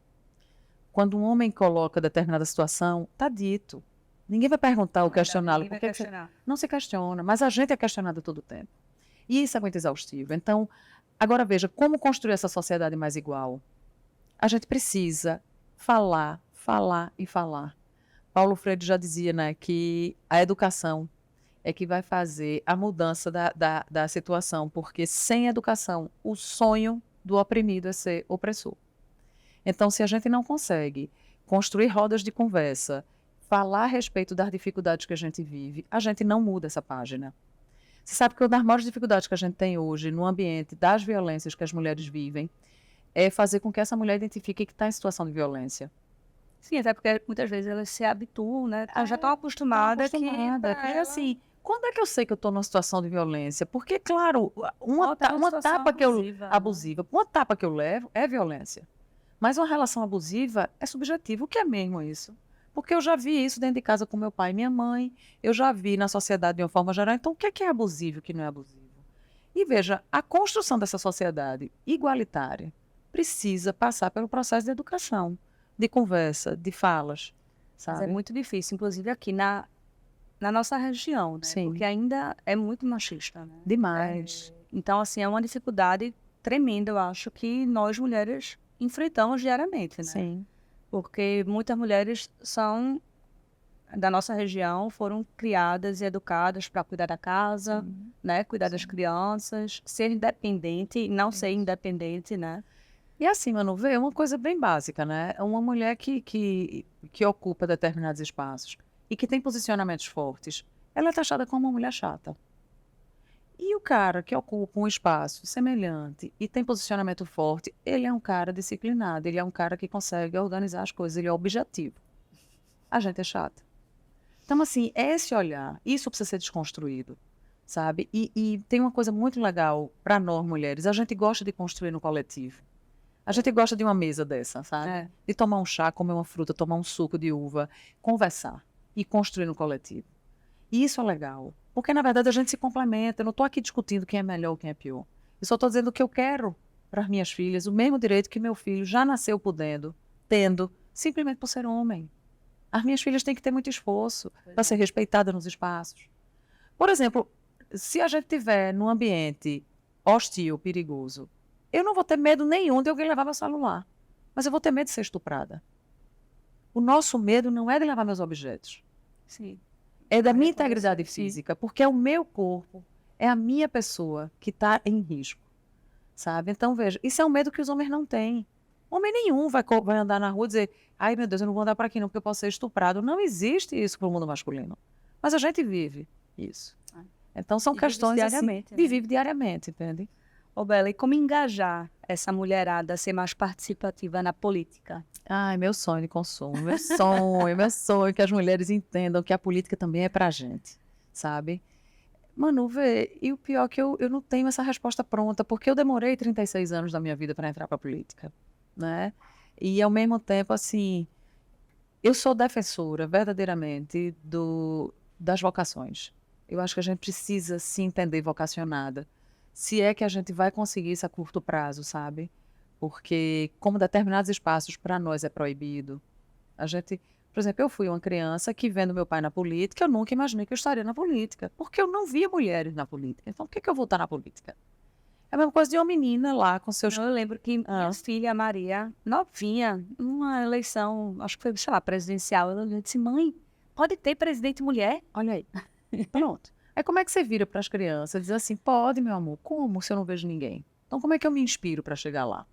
Speaker 2: Quando um homem coloca determinada situação, está dito. Ninguém vai perguntar ou questioná-lo. Porque não se questiona, mas a gente é questionado todo o tempo. E isso é muito exaustivo. Então, agora veja, como construir essa sociedade mais igual? A gente precisa falar e falar. Paulo Freire já dizia, né, que a educação é que vai fazer a mudança da situação, porque sem educação, o sonho do oprimido é ser opressor. Então, se a gente não consegue construir rodas de conversa, falar a respeito das dificuldades que a gente vive, a gente não muda essa página. Você sabe que uma das maiores dificuldades que a gente tem hoje no ambiente das violências que as mulheres vivem é fazer com que essa mulher identifique que está em situação de violência.
Speaker 1: Sim, até porque muitas vezes elas se habituam, né? Já estão acostumadas que...
Speaker 2: É assim, quando é que eu sei que eu estou numa situação de violência? Porque, claro, uma tapa que abusiva, uma tapa que eu levo é violência. Mas uma relação abusiva é subjetiva. O que é mesmo isso? Porque eu já vi isso dentro de casa com meu pai e minha mãe, eu já vi na sociedade de uma forma geral. Então, o que é abusivo e o que não é abusivo? E veja, a construção dessa sociedade igualitária precisa passar pelo processo de educação, de conversa, de falas, sabe?
Speaker 1: Mas é muito difícil, inclusive aqui na nossa região, né?
Speaker 2: Sim.
Speaker 1: Porque ainda é muito machista, né?
Speaker 2: Demais.
Speaker 1: Então, assim, é uma dificuldade tremenda, eu acho, que nós mulheres enfrentamos diariamente, né?
Speaker 2: Sim.
Speaker 1: Porque muitas mulheres são da nossa região, foram criadas e educadas para cuidar da casa, né? Cuidar das crianças, ser independente, não ser independente, né?
Speaker 2: E assim, Manu, vê, é uma coisa bem básica, né? É uma mulher que ocupa determinados espaços e que tem posicionamentos fortes, ela é taxada como uma mulher chata. E o cara que ocupa um espaço semelhante e tem posicionamento forte, ele é um cara disciplinado, ele é um cara que consegue organizar as coisas, ele é objetivo. A gente é chata. Então, assim, esse olhar, isso precisa ser desconstruído, sabe? E tem uma coisa muito legal para nós mulheres, a gente gosta de construir no coletivo. A gente gosta de uma mesa dessa, sabe? De tomar um chá, comer uma fruta, tomar um suco de uva, conversar e construir no coletivo. E isso é legal. Porque, na verdade, a gente se complementa. Eu não estou aqui discutindo quem é melhor ou quem é pior. Eu só estou dizendo o que eu quero para as minhas filhas, o mesmo direito que meu filho já nasceu tendo, simplesmente por ser homem. As minhas filhas têm que ter muito esforço para ser respeitada nos espaços. Por exemplo, se a gente estiver num ambiente hostil, perigoso, eu não vou ter medo nenhum de alguém levar meu celular. Mas eu vou ter medo de ser estuprada. O nosso medo não é de levar meus objetos.
Speaker 1: Sim.
Speaker 2: É da minha integridade física, porque é o meu corpo, é a minha pessoa que está em risco, sabe? Então, veja, isso é um medo que os homens não têm. Homem nenhum vai andar na rua e dizer, ai meu Deus, eu não vou andar por aqui não, porque eu posso ser estuprado. Não existe isso para o mundo masculino. Mas a gente vive isso. Então são questões
Speaker 1: diariamente,
Speaker 2: assim,
Speaker 1: né?
Speaker 2: vive diariamente, entende?
Speaker 1: Ô, Bela, e como engajar essa mulherada a ser mais participativa na política?
Speaker 2: Ai, meu sonho de consumo, meu sonho que as mulheres entendam que a política também é pra gente, sabe? Manu, vê, e o pior é que eu não tenho essa resposta pronta, porque eu demorei 36 anos da minha vida para entrar pra política, né? E ao mesmo tempo, assim, eu sou defensora, verdadeiramente, das vocações. Eu acho que a gente precisa se entender vocacionada, se é que a gente vai conseguir isso a curto prazo, sabe? Porque como determinados espaços para nós é proibido, a gente, por exemplo, eu fui uma criança que vendo meu pai na política, eu nunca imaginei que eu estaria na política, porque eu não via mulheres na política. Então, por que eu vou estar na política? É a mesma coisa de uma menina lá com seus...
Speaker 1: Eu lembro que minha filha Maria, novinha, numa eleição, acho que foi, sei lá, presidencial, ela disse, mãe, pode ter presidente mulher?
Speaker 2: Olha aí, pronto. Aí como é que você vira para as crianças? Diz assim, pode, meu amor, como se eu não vejo ninguém? Então, como é que eu me inspiro para chegar lá?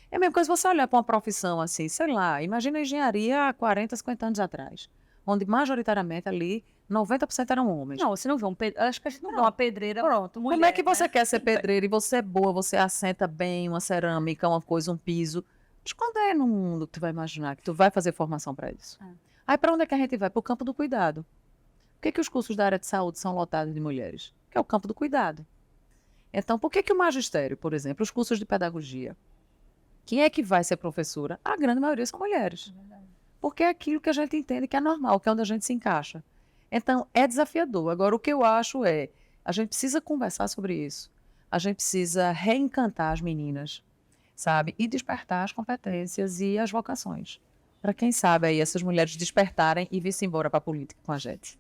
Speaker 2: É a mesma coisa você olhar para uma profissão assim, sei lá, imagina a engenharia há 40, 50 anos atrás, onde majoritariamente ali 90% eram homens.
Speaker 1: Não, você não vê acho que a gente não vê uma pedreira.
Speaker 2: Pronto.
Speaker 1: Mulher,
Speaker 2: Como é que você
Speaker 1: né?
Speaker 2: quer ser pedreiro e você é boa, você assenta bem uma cerâmica, uma coisa, um piso? Mas quando é no mundo que tu vai imaginar que tu vai fazer formação para isso? Aí para onde é que a gente vai? Para o campo do cuidado. Por que os cursos da área de saúde são lotados de mulheres? Que é o campo do cuidado. Então, por que o magistério, por exemplo, os cursos de pedagogia? Quem é que vai ser professora? A grande maioria são mulheres. Porque é aquilo que a gente entende que é normal, que é onde a gente se encaixa. Então, é desafiador. Agora, o que eu acho é, a gente precisa conversar sobre isso. A gente precisa reencantar as meninas, sabe? E despertar as competências e as vocações. Para quem sabe aí, essas mulheres despertarem e vir-se embora para a política com a gente.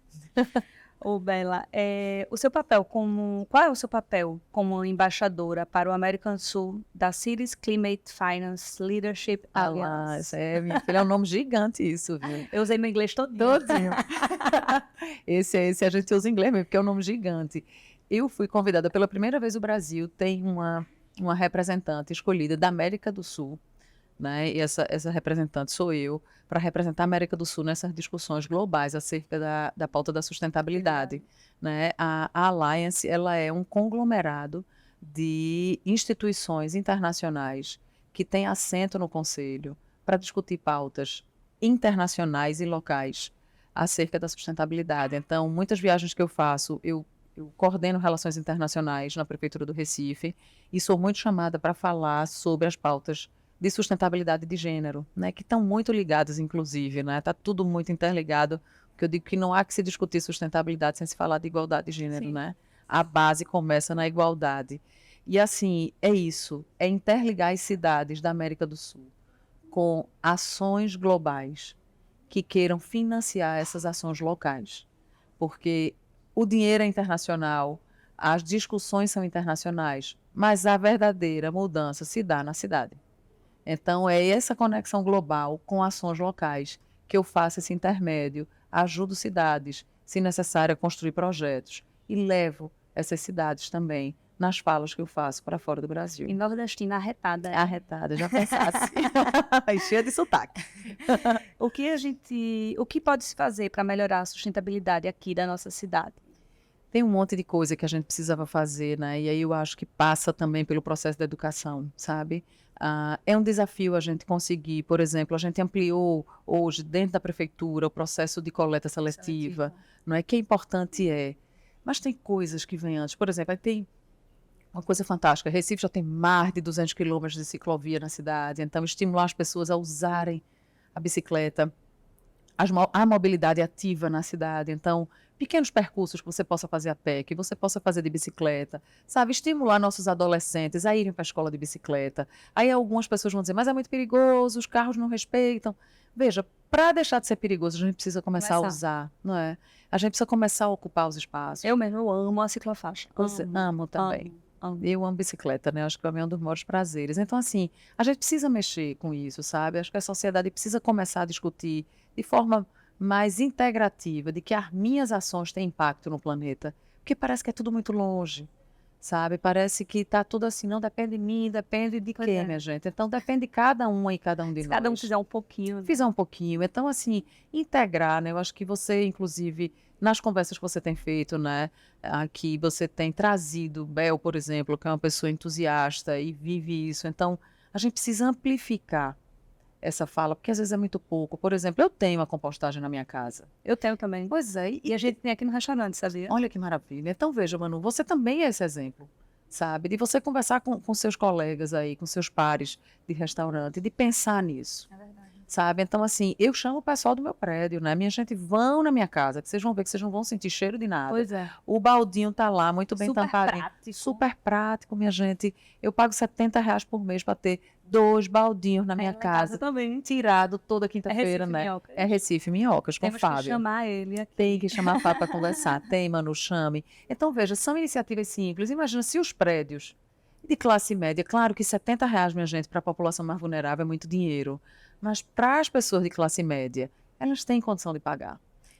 Speaker 1: Ô, Bela, qual é o seu papel como embaixadora para o American Sul da Cities Climate Finance Leadership Alliance?
Speaker 2: Isso é, minha filha, é um nome gigante isso, viu?
Speaker 1: Eu usei meu inglês todinho.
Speaker 2: Todinho. Esse a gente usa em inglês mesmo, porque é um nome gigante. Eu fui convidada pela primeira vez, o Brasil tem uma representante escolhida da América do Sul, né? E essa representante sou eu, para representar a América do Sul nessas discussões globais acerca da pauta da sustentabilidade, né? A Alliance, ela é um conglomerado de instituições internacionais que tem assento no Conselho para discutir pautas internacionais e locais acerca da sustentabilidade. Então, muitas viagens que eu faço, eu coordeno relações internacionais na Prefeitura do Recife e sou muito chamada para falar sobre as pautas de sustentabilidade de gênero, né, que estão muito ligadas, inclusive, né, está tudo muito interligado, porque eu digo que não há que se discutir sustentabilidade sem se falar de igualdade de gênero, né? A base começa na igualdade. E assim, é isso, é interligar as cidades da América do Sul com ações globais que queiram financiar essas ações locais, porque o dinheiro é internacional, as discussões são internacionais, mas a verdadeira mudança se dá na cidade. Então, é essa conexão global com ações locais que eu faço esse intermédio, ajudo cidades, se necessário, a construir projetos e levo essas cidades também nas falas que eu faço para fora do Brasil.
Speaker 1: E nordestina arretada.
Speaker 2: Arretada, já pensasse. Cheia de sotaque.
Speaker 1: O que pode se fazer para melhorar a sustentabilidade aqui da nossa cidade?
Speaker 2: Tem um monte de coisa que a gente precisava fazer, né? E aí eu acho que passa também pelo processo da educação, sabe? É um desafio a gente conseguir, por exemplo, a gente ampliou hoje dentro da prefeitura o processo de coleta seletiva, não é? Que importante é. Mas tem coisas que vêm antes. Por exemplo, aí tem uma coisa fantástica. Recife já tem mais de 200 quilômetros de ciclovia na cidade, então estimular as pessoas a usarem a bicicleta, a mobilidade ativa na cidade. Então, pequenos percursos que você possa fazer a pé, que você possa fazer de bicicleta, sabe? Estimular nossos adolescentes a irem para a escola de bicicleta. Aí algumas pessoas vão dizer, mas é muito perigoso, os carros não respeitam. Veja, para deixar de ser perigoso, a gente precisa começar a usar, não é? A gente precisa começar a ocupar os espaços.
Speaker 1: Eu mesmo amo a ciclofaixa.
Speaker 2: Amo também. Eu amo bicicleta, né? Acho que é um dos maiores prazeres. Então, assim, a gente precisa mexer com isso, sabe? Acho que a sociedade precisa começar a discutir de forma mais integrativa, de que as minhas ações têm impacto no planeta. Porque parece que é tudo muito longe, sabe? Parece que tá tudo assim, não depende de mim, depende de
Speaker 1: Pois
Speaker 2: quê,
Speaker 1: é.
Speaker 2: minha gente? Então depende de cada uma e cada um de
Speaker 1: Se cada um
Speaker 2: nós.
Speaker 1: fizer um pouquinho, né?
Speaker 2: Fizer um pouquinho. Então, assim, integrar, né? Eu acho que você, inclusive, nas conversas que você tem feito, né? Aqui você tem trazido Bel, por exemplo, que é uma pessoa entusiasta e vive isso. Então, a gente precisa amplificar essa fala, porque às vezes é muito pouco. Por exemplo, eu tenho uma compostagem na minha casa.
Speaker 1: Eu tenho também.
Speaker 2: Pois é,
Speaker 1: E a gente tem aqui no restaurante, sabia?
Speaker 2: olha que maravilha. Então, veja, Manu, você também é esse exemplo, sabe? De você conversar com seus colegas aí, com seus pares de restaurante, de pensar nisso.
Speaker 1: É verdade.
Speaker 2: Sabe? Então, assim, eu chamo o pessoal do meu prédio, né? Minha gente, vão na minha casa, que vocês vão ver que vocês não vão sentir cheiro de nada.
Speaker 1: Pois é.
Speaker 2: O baldinho tá lá, muito bem
Speaker 1: Super
Speaker 2: tampadinho.
Speaker 1: prático.
Speaker 2: Super prático, minha gente. Eu pago R$ 70 por mês para ter 2 baldinhos na minha
Speaker 1: Lá em casa
Speaker 2: casa,
Speaker 1: também.
Speaker 2: tirado toda
Speaker 1: É
Speaker 2: quinta-feira,
Speaker 1: Recife
Speaker 2: né?
Speaker 1: Minhocas.
Speaker 2: É Recife Minhocas, com
Speaker 1: Temos que
Speaker 2: Fábio.
Speaker 1: chamar ele aqui.
Speaker 2: Tem que chamar a Fábio para conversar. Tem, Manu, chame. Então, veja, são iniciativas simples. Imagina se os prédios de classe média, claro que R$ 70, minha gente, para a população mais vulnerável é muito dinheiro. Mas para as pessoas de classe média, elas têm condição de pagar.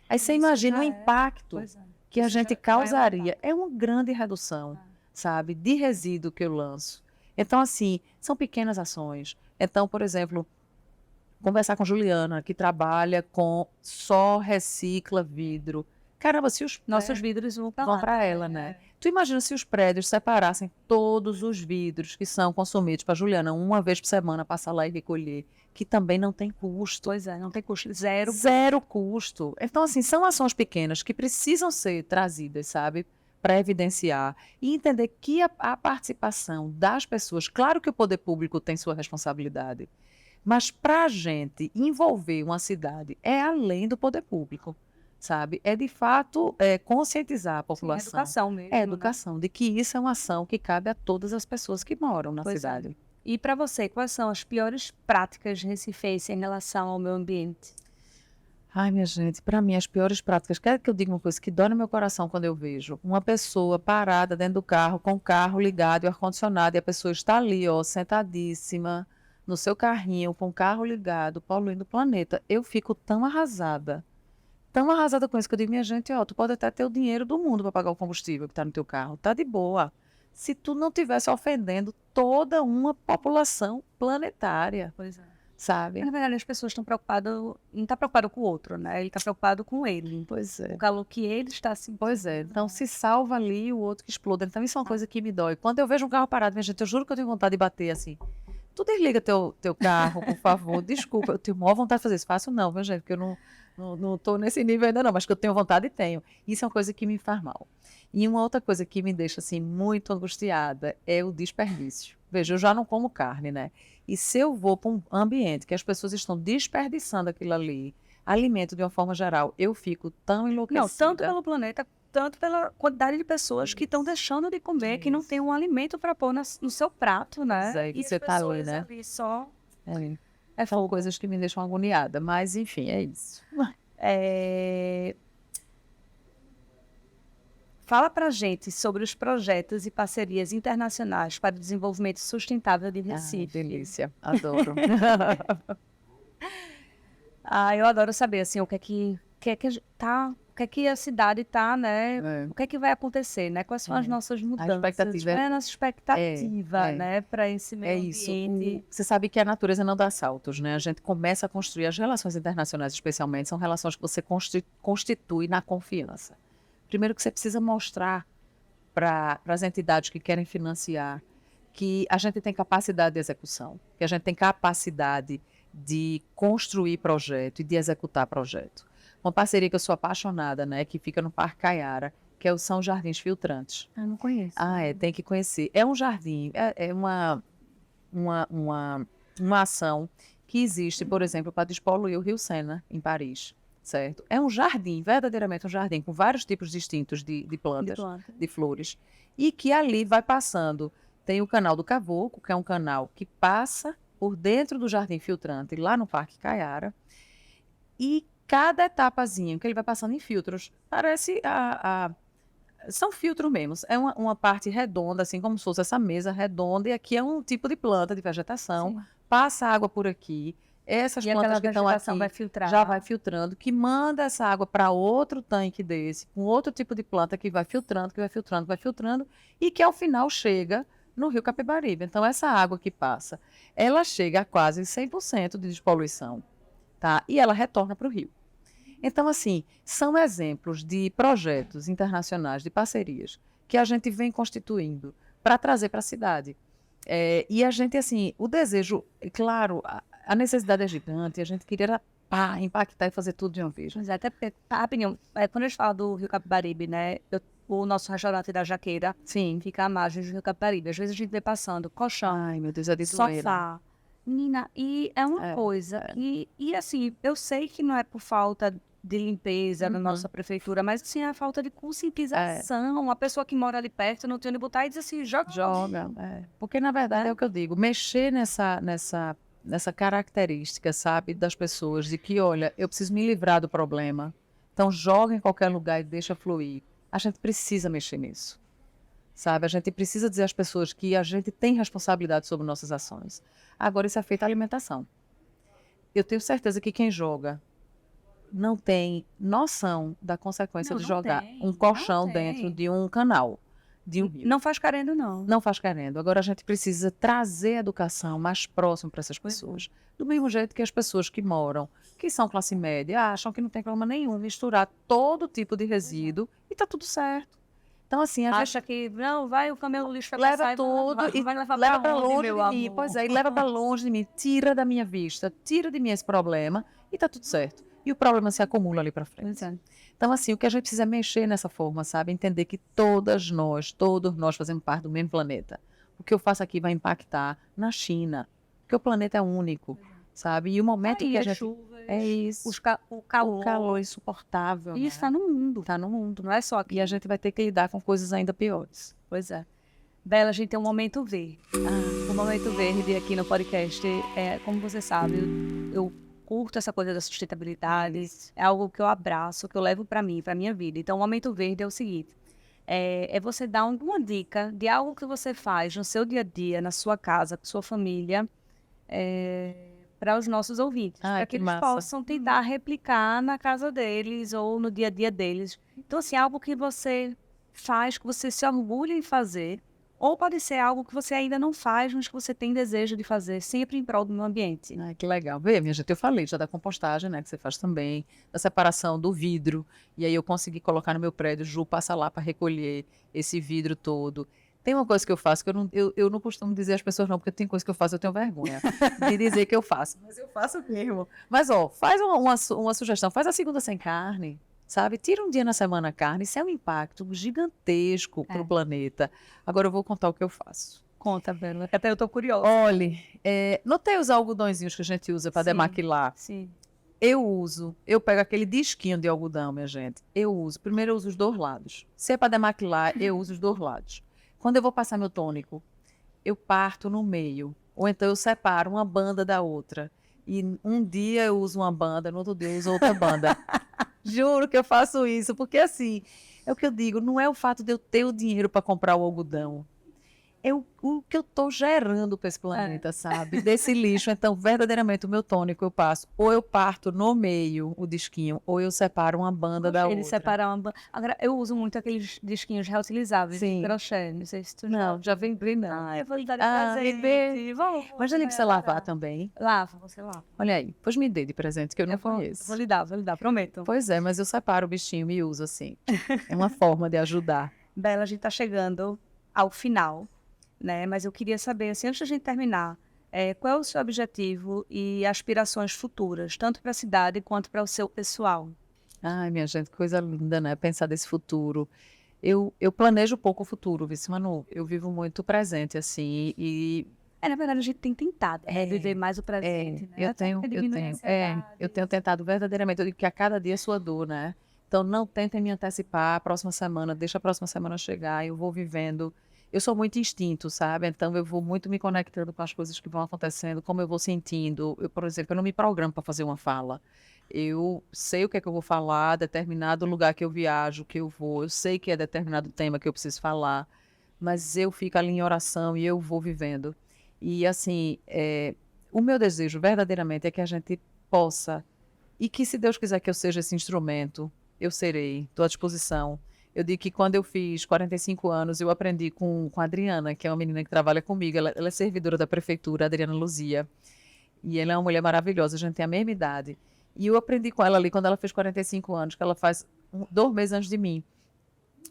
Speaker 2: Aí você
Speaker 1: Isso
Speaker 2: imagina
Speaker 1: já
Speaker 2: o
Speaker 1: é.
Speaker 2: impacto
Speaker 1: Pois é.
Speaker 2: que a
Speaker 1: Isso já
Speaker 2: gente
Speaker 1: é um
Speaker 2: causaria.
Speaker 1: impacto.
Speaker 2: É uma grande redução,
Speaker 1: Ah.
Speaker 2: sabe, de resíduo que eu lanço. Então, assim, são pequenas ações. Então, por exemplo, conversar com Juliana, que trabalha com só recicla vidro. Caramba, se os
Speaker 1: Nossos vidros vão para
Speaker 2: vão
Speaker 1: lá.
Speaker 2: para ela, né? Tu imagina se os prédios separassem todos os vidros que são consumidos para Juliana uma vez por semana passar lá e recolher, que também não tem custo.
Speaker 1: Pois é, não tem custo. Zero.
Speaker 2: Zero custo. Então, assim, são ações pequenas que precisam ser trazidas, sabe? Para evidenciar e entender que a participação das pessoas, claro que o poder público tem sua responsabilidade, mas para a gente envolver uma cidade é além do poder público, sabe? É de fato conscientizar a
Speaker 1: Sim,
Speaker 2: população.
Speaker 1: educação mesmo.
Speaker 2: É
Speaker 1: né?
Speaker 2: educação, de que isso é uma ação que cabe a todas as pessoas que moram na
Speaker 1: Pois é.
Speaker 2: cidade.
Speaker 1: E para você, quais são as piores práticas recifenses em relação ao meio ambiente?
Speaker 2: Ai, minha gente, para mim, as piores práticas. Quer que eu diga uma coisa que dói no meu coração quando eu vejo uma pessoa parada dentro do carro, com o carro ligado e o ar-condicionado, e a pessoa está ali, ó, sentadíssima, no seu carrinho, com o carro ligado, poluindo o planeta. Eu fico tão arrasada com isso, que eu digo, minha gente, ó, tu pode até ter o dinheiro do mundo para pagar o combustível que está no teu carro, tá de boa. Se tu não tivesse ofendendo toda uma população planetária,
Speaker 1: Pois é.
Speaker 2: sabe?
Speaker 1: Na verdade, as pessoas estão preocupadas, não está preocupado com o outro, né? Ele está preocupado com ele.
Speaker 2: Pois é.
Speaker 1: O calor que ele está sentindo.
Speaker 2: Pois é, então se salva ali o outro que exploda. Então isso é uma coisa que me dói. Quando eu vejo um carro parado, minha gente, eu juro que eu tenho vontade de bater assim. Tu desliga teu carro, por favor. Desculpa, eu tenho maior vontade de fazer isso. Faço não, viu, gente? Porque eu não tô nesse nível ainda não, mas que eu tenho vontade e tenho. Isso é uma coisa que me faz mal. E uma outra coisa que me deixa assim muito angustiada é o desperdício. Veja, eu já não como carne, né? E se eu vou para um ambiente que as pessoas estão desperdiçando aquilo ali, alimento de uma forma geral, eu fico tão enlouquecida.
Speaker 1: Não, tanto pelo planeta, tanto pela quantidade de pessoas que estão deixando de comer, que não tem um alimento para pôr no seu prato, né?
Speaker 2: Pois é,
Speaker 1: E
Speaker 2: você
Speaker 1: as
Speaker 2: tá ali,
Speaker 1: pessoas
Speaker 2: né?
Speaker 1: ali só.
Speaker 2: São coisas que me deixam agoniada, mas enfim, é isso.
Speaker 1: É, Fala pra gente sobre os projetos e parcerias internacionais para o desenvolvimento sustentável de
Speaker 2: Ah,
Speaker 1: Recife.
Speaker 2: delícia, adoro.
Speaker 1: Eu adoro saber assim o que é que o que é que a cidade tá, né?
Speaker 2: É.
Speaker 1: O que é que vai acontecer, né? Quais são as nossas mudanças?
Speaker 2: expectativa
Speaker 1: Qual é a nossa expectativa, né, para esse
Speaker 2: É
Speaker 1: meio
Speaker 2: isso.
Speaker 1: ambiente?
Speaker 2: Você sabe que a natureza não dá saltos, né? A gente começa a construir as relações internacionais, especialmente, são relações que você constitui na confiança. Primeiro que você precisa mostrar para as entidades que querem financiar que a gente tem capacidade de execução, que a gente tem capacidade de construir projeto e de executar projeto. Uma parceria que eu sou apaixonada, né, que fica no Parque Caiara, que são os Jardins Filtrantes.
Speaker 1: Eu não conheço.
Speaker 2: Tem que conhecer. É um jardim, é uma ação que existe, por exemplo, para despoluir o Rio Sena, em Paris, certo? É um jardim, verdadeiramente um jardim, com vários tipos distintos de plantas, de flores, e que ali vai passando. Tem o canal do Cavoco, que é um canal que passa por dentro do Jardim Filtrante, lá no Parque Caiara, e cada etapazinha que ele vai passando em filtros, parece são filtros mesmo, é uma parte redonda, assim como se fosse essa mesa redonda, e aqui é um tipo de planta, de vegetação,
Speaker 1: Sim.
Speaker 2: passa água por aqui, Essas
Speaker 1: E
Speaker 2: plantas
Speaker 1: aquela
Speaker 2: que estão
Speaker 1: vegetação
Speaker 2: aqui
Speaker 1: vai filtrar.
Speaker 2: já vai filtrando, que manda essa água para outro tanque desse, com outro tipo de planta que vai filtrando, que vai filtrando, vai filtrando, e que ao final chega no Rio Capibaribe. Então, essa água que passa, ela chega a quase 100% de despoluição, tá? E ela retorna para o rio. Então, assim, são exemplos de projetos internacionais, de parcerias, que a gente vem constituindo para trazer para a cidade. E a gente, assim, o desejo, claro, a necessidade é gigante, a gente queria impactar e fazer tudo de uma vez.
Speaker 1: Mas até porque, rapidinho, quando a gente fala do Rio Capibaribe, né? O nosso restaurante da Jaqueira
Speaker 2: Sim.
Speaker 1: fica à margem do Rio Capibaribe. Às vezes a gente vê passando colchão,
Speaker 2: Ai, meu Deus, é de doer, né?
Speaker 1: sofá. Menina, e é uma coisa que... E assim, eu sei que não é por falta de limpeza na nossa prefeitura, mas assim, é a falta de conscientização. A pessoa que mora ali perto não tem onde botar e diz assim, joga.
Speaker 2: Joga. Porque, na verdade, é o que eu digo, mexer nessa característica, sabe, das pessoas, de que, olha, eu preciso me livrar do problema, então joga em qualquer lugar e deixa fluir. A gente precisa mexer nisso, sabe? A gente precisa dizer às pessoas que a gente tem responsabilidade sobre nossas ações. Agora, isso é feito a alimentação. Eu tenho certeza que quem joga não tem noção da consequência
Speaker 1: Não,
Speaker 2: de
Speaker 1: não
Speaker 2: jogar
Speaker 1: tem,
Speaker 2: um
Speaker 1: não
Speaker 2: colchão
Speaker 1: tem.
Speaker 2: dentro de um canal, de um rio.
Speaker 1: Não faz querendo, não.
Speaker 2: Não faz querendo. Agora a gente precisa trazer a educação mais próximo para essas pessoas. Do mesmo jeito que as pessoas que moram, que são classe média, acham que não tem problema nenhum misturar todo tipo de resíduo e está tudo certo. Então, assim, a gente
Speaker 1: Acha que, não, vai o caminhão do lixo vai
Speaker 2: leva
Speaker 1: passar e
Speaker 2: tudo
Speaker 1: vai,
Speaker 2: e
Speaker 1: vai levar
Speaker 2: leva
Speaker 1: pra
Speaker 2: para
Speaker 1: onde,
Speaker 2: longe
Speaker 1: meu
Speaker 2: de mim.
Speaker 1: amor?
Speaker 2: Pois é, e leva para longe de mim, tira da minha vista, tira de mim esse problema e está tudo certo. E o problema se acumula ali para frente.
Speaker 1: Pois é.
Speaker 2: Então, assim, o que a gente precisa é mexer nessa forma, sabe? Entender que todos nós fazemos parte do mesmo planeta. O que eu faço aqui vai impactar na China, porque o planeta é único, sabe? E o momento
Speaker 1: Aí
Speaker 2: que a
Speaker 1: as
Speaker 2: gente...
Speaker 1: chuvas,
Speaker 2: É isso.
Speaker 1: o calor.
Speaker 2: O calor insuportável,
Speaker 1: E
Speaker 2: né?
Speaker 1: isso está no mundo.
Speaker 2: Tá no mundo.
Speaker 1: Não é só aqui.
Speaker 2: E a gente vai ter que lidar com coisas ainda piores.
Speaker 1: Pois é. Bela, a gente tem um momento verde. O momento verde aqui no podcast, como você sabe, eu curto essa coisa da sustentabilidade. É algo que eu abraço, que eu levo para mim, para minha vida. Então, o momento verde é o seguinte. É você dar alguma dica de algo que você faz no seu dia a dia, na sua casa, com sua família, para os nossos ouvintes,
Speaker 2: Ai,
Speaker 1: para
Speaker 2: que
Speaker 1: que eles
Speaker 2: massa.
Speaker 1: possam tentar replicar na casa deles ou no dia a dia deles. Então, assim, algo que você faz, que você se orgulha em fazer, ou pode ser algo que você ainda não faz, mas que você tem desejo de fazer, sempre em prol do meio ambiente.
Speaker 2: Ai, que legal. Vê, minha gente, eu falei já da compostagem, né, que você faz também, da separação do vidro, e aí eu consegui colocar no meu prédio, Ju passa lá para recolher esse vidro todo. Tem uma coisa que eu faço que eu não costumo dizer às pessoas não, porque tem coisa que eu faço, eu tenho vergonha de dizer que eu faço. Mas eu faço mesmo. Mas, ó, faz uma sugestão, faz a segunda sem carne, sabe? Tira um dia na semana carne, isso é um impacto gigantesco para o planeta. Agora eu vou contar o que eu faço.
Speaker 1: Conta, Bela, que até eu tô curiosa.
Speaker 2: Olhe, não tem os algodõezinhos que a gente usa para
Speaker 1: Sim.
Speaker 2: demaquilar?
Speaker 1: Sim.
Speaker 2: Eu pego aquele disquinho de algodão, minha gente. Primeiro eu uso os dois lados. Se é para demaquilar, eu uso os dois lados. Quando eu vou passar meu tônico, eu parto no meio. Ou então eu separo uma banda da outra. E um dia eu uso uma banda, no outro dia eu uso outra banda. Juro que eu faço isso, porque assim, é o que eu digo, não é o fato de eu ter o dinheiro para comprar o algodão. É o que eu estou gerando para esse planeta, sabe? Desse lixo. Então, verdadeiramente, o meu tônico eu passo. Ou eu parto no meio o disquinho, ou eu separo uma banda da
Speaker 1: Ele
Speaker 2: outra.
Speaker 1: separa uma banda. Agora, eu uso muito aqueles disquinhos reutilizáveis
Speaker 2: Sim.
Speaker 1: de crochê. Não sei se tu
Speaker 2: Não, já vem não.
Speaker 1: Ah, eu vou lhe dar de
Speaker 2: Ah,
Speaker 1: presente.
Speaker 2: me dê.
Speaker 1: Vamos.
Speaker 2: Mas já nem precisa lavar também.
Speaker 1: Lava, você lava.
Speaker 2: Olha aí, pois me dê de presente, que eu não conheço.
Speaker 1: Vou lhe dar, prometo.
Speaker 2: Pois é, mas eu separo o bichinho e uso assim. É uma forma de ajudar.
Speaker 1: Bela, a gente está chegando ao final, né? Mas eu queria saber, assim, antes da gente terminar, qual é o seu objetivo e aspirações futuras, tanto para a cidade quanto para o seu pessoal?
Speaker 2: Ai, minha gente, que coisa linda, né? Pensar desse futuro. Eu planejo pouco o futuro, viu, Manu? Eu vivo muito presente, assim, e...
Speaker 1: na verdade, a gente tem tentado viver mais o presente, né?
Speaker 2: Eu tenho tentado verdadeiramente, eu digo que a cada dia é sua dor, né? Então, não tentem me antecipar a próxima semana, deixa a próxima semana chegar, eu vou vivendo. Eu sou muito instinto, sabe? Então, eu vou muito me conectando com as coisas que vão acontecendo, como eu vou sentindo. Por exemplo, eu não me programo para fazer uma fala. Eu sei o que é que eu vou falar, determinado lugar que eu viajo, que eu vou, eu sei que é determinado tema que eu preciso falar, mas eu fico ali em oração e eu vou vivendo. E, assim, o meu desejo verdadeiramente é que a gente possa, e que se Deus quiser que eu seja esse instrumento, eu serei, estou à disposição. Eu digo que quando eu fiz 45 anos, eu aprendi com a Adriana, que é uma menina que trabalha comigo, ela é servidora da prefeitura, Adriana Luzia, e ela é uma mulher maravilhosa, a gente tem a mesma idade. E eu aprendi com ela ali quando ela fez 45 anos, que ela faz 2 meses antes de mim.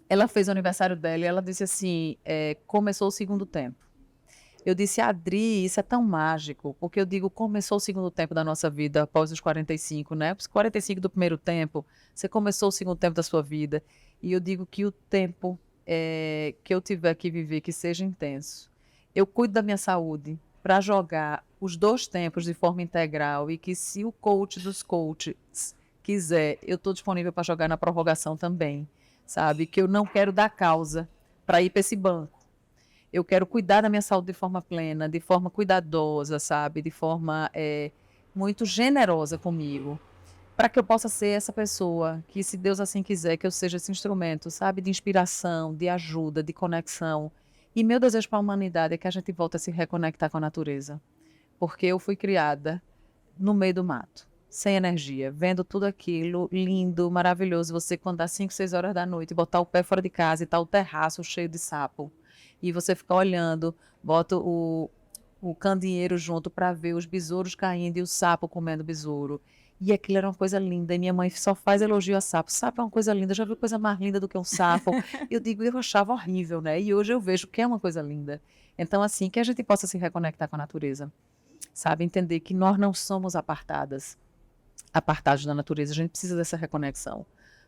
Speaker 2: Ela fez o aniversário dela e ela disse assim, começou o segundo tempo. Eu disse, Adri, isso é tão mágico, porque eu digo, começou o segundo tempo da nossa vida após os 45, né? Os 45 do primeiro tempo, você começou o segundo tempo da sua vida. E eu digo que o tempo que eu tiver que viver, que seja intenso. Eu cuido da minha saúde para jogar os 2 tempos de forma integral e que se o coach dos coaches quiser, eu estou disponível para jogar na prorrogação também, sabe? Que eu não quero dar causa para ir para esse banco. Eu quero cuidar da minha saúde de forma plena, de forma cuidadosa, sabe? De forma muito generosa comigo, para que eu possa ser essa pessoa que, se Deus assim quiser, que eu seja esse instrumento, sabe? De inspiração, de ajuda, de conexão. E meu desejo para a humanidade é que a gente volte a se reconectar com a natureza, porque eu fui criada no meio do mato, sem energia, vendo tudo aquilo lindo, maravilhoso. Você, quando dá 5, 6 horas da noite, botar o pé fora de casa e tá o terraço cheio de sapo. E você fica olhando, bota o candeeiro junto para ver os besouros caindo e o sapo comendo besouro. E aquilo era uma coisa linda. E minha mãe só faz elogio a sapo. Sapo é uma coisa linda. Já viu coisa mais linda do que um sapo? Eu digo, eu achava horrível, né? E hoje eu vejo que é uma coisa linda. Então, assim, que a gente possa se reconectar com a natureza. Sabe? Entender que nós não somos apartados da natureza. A gente precisa dessa reconexão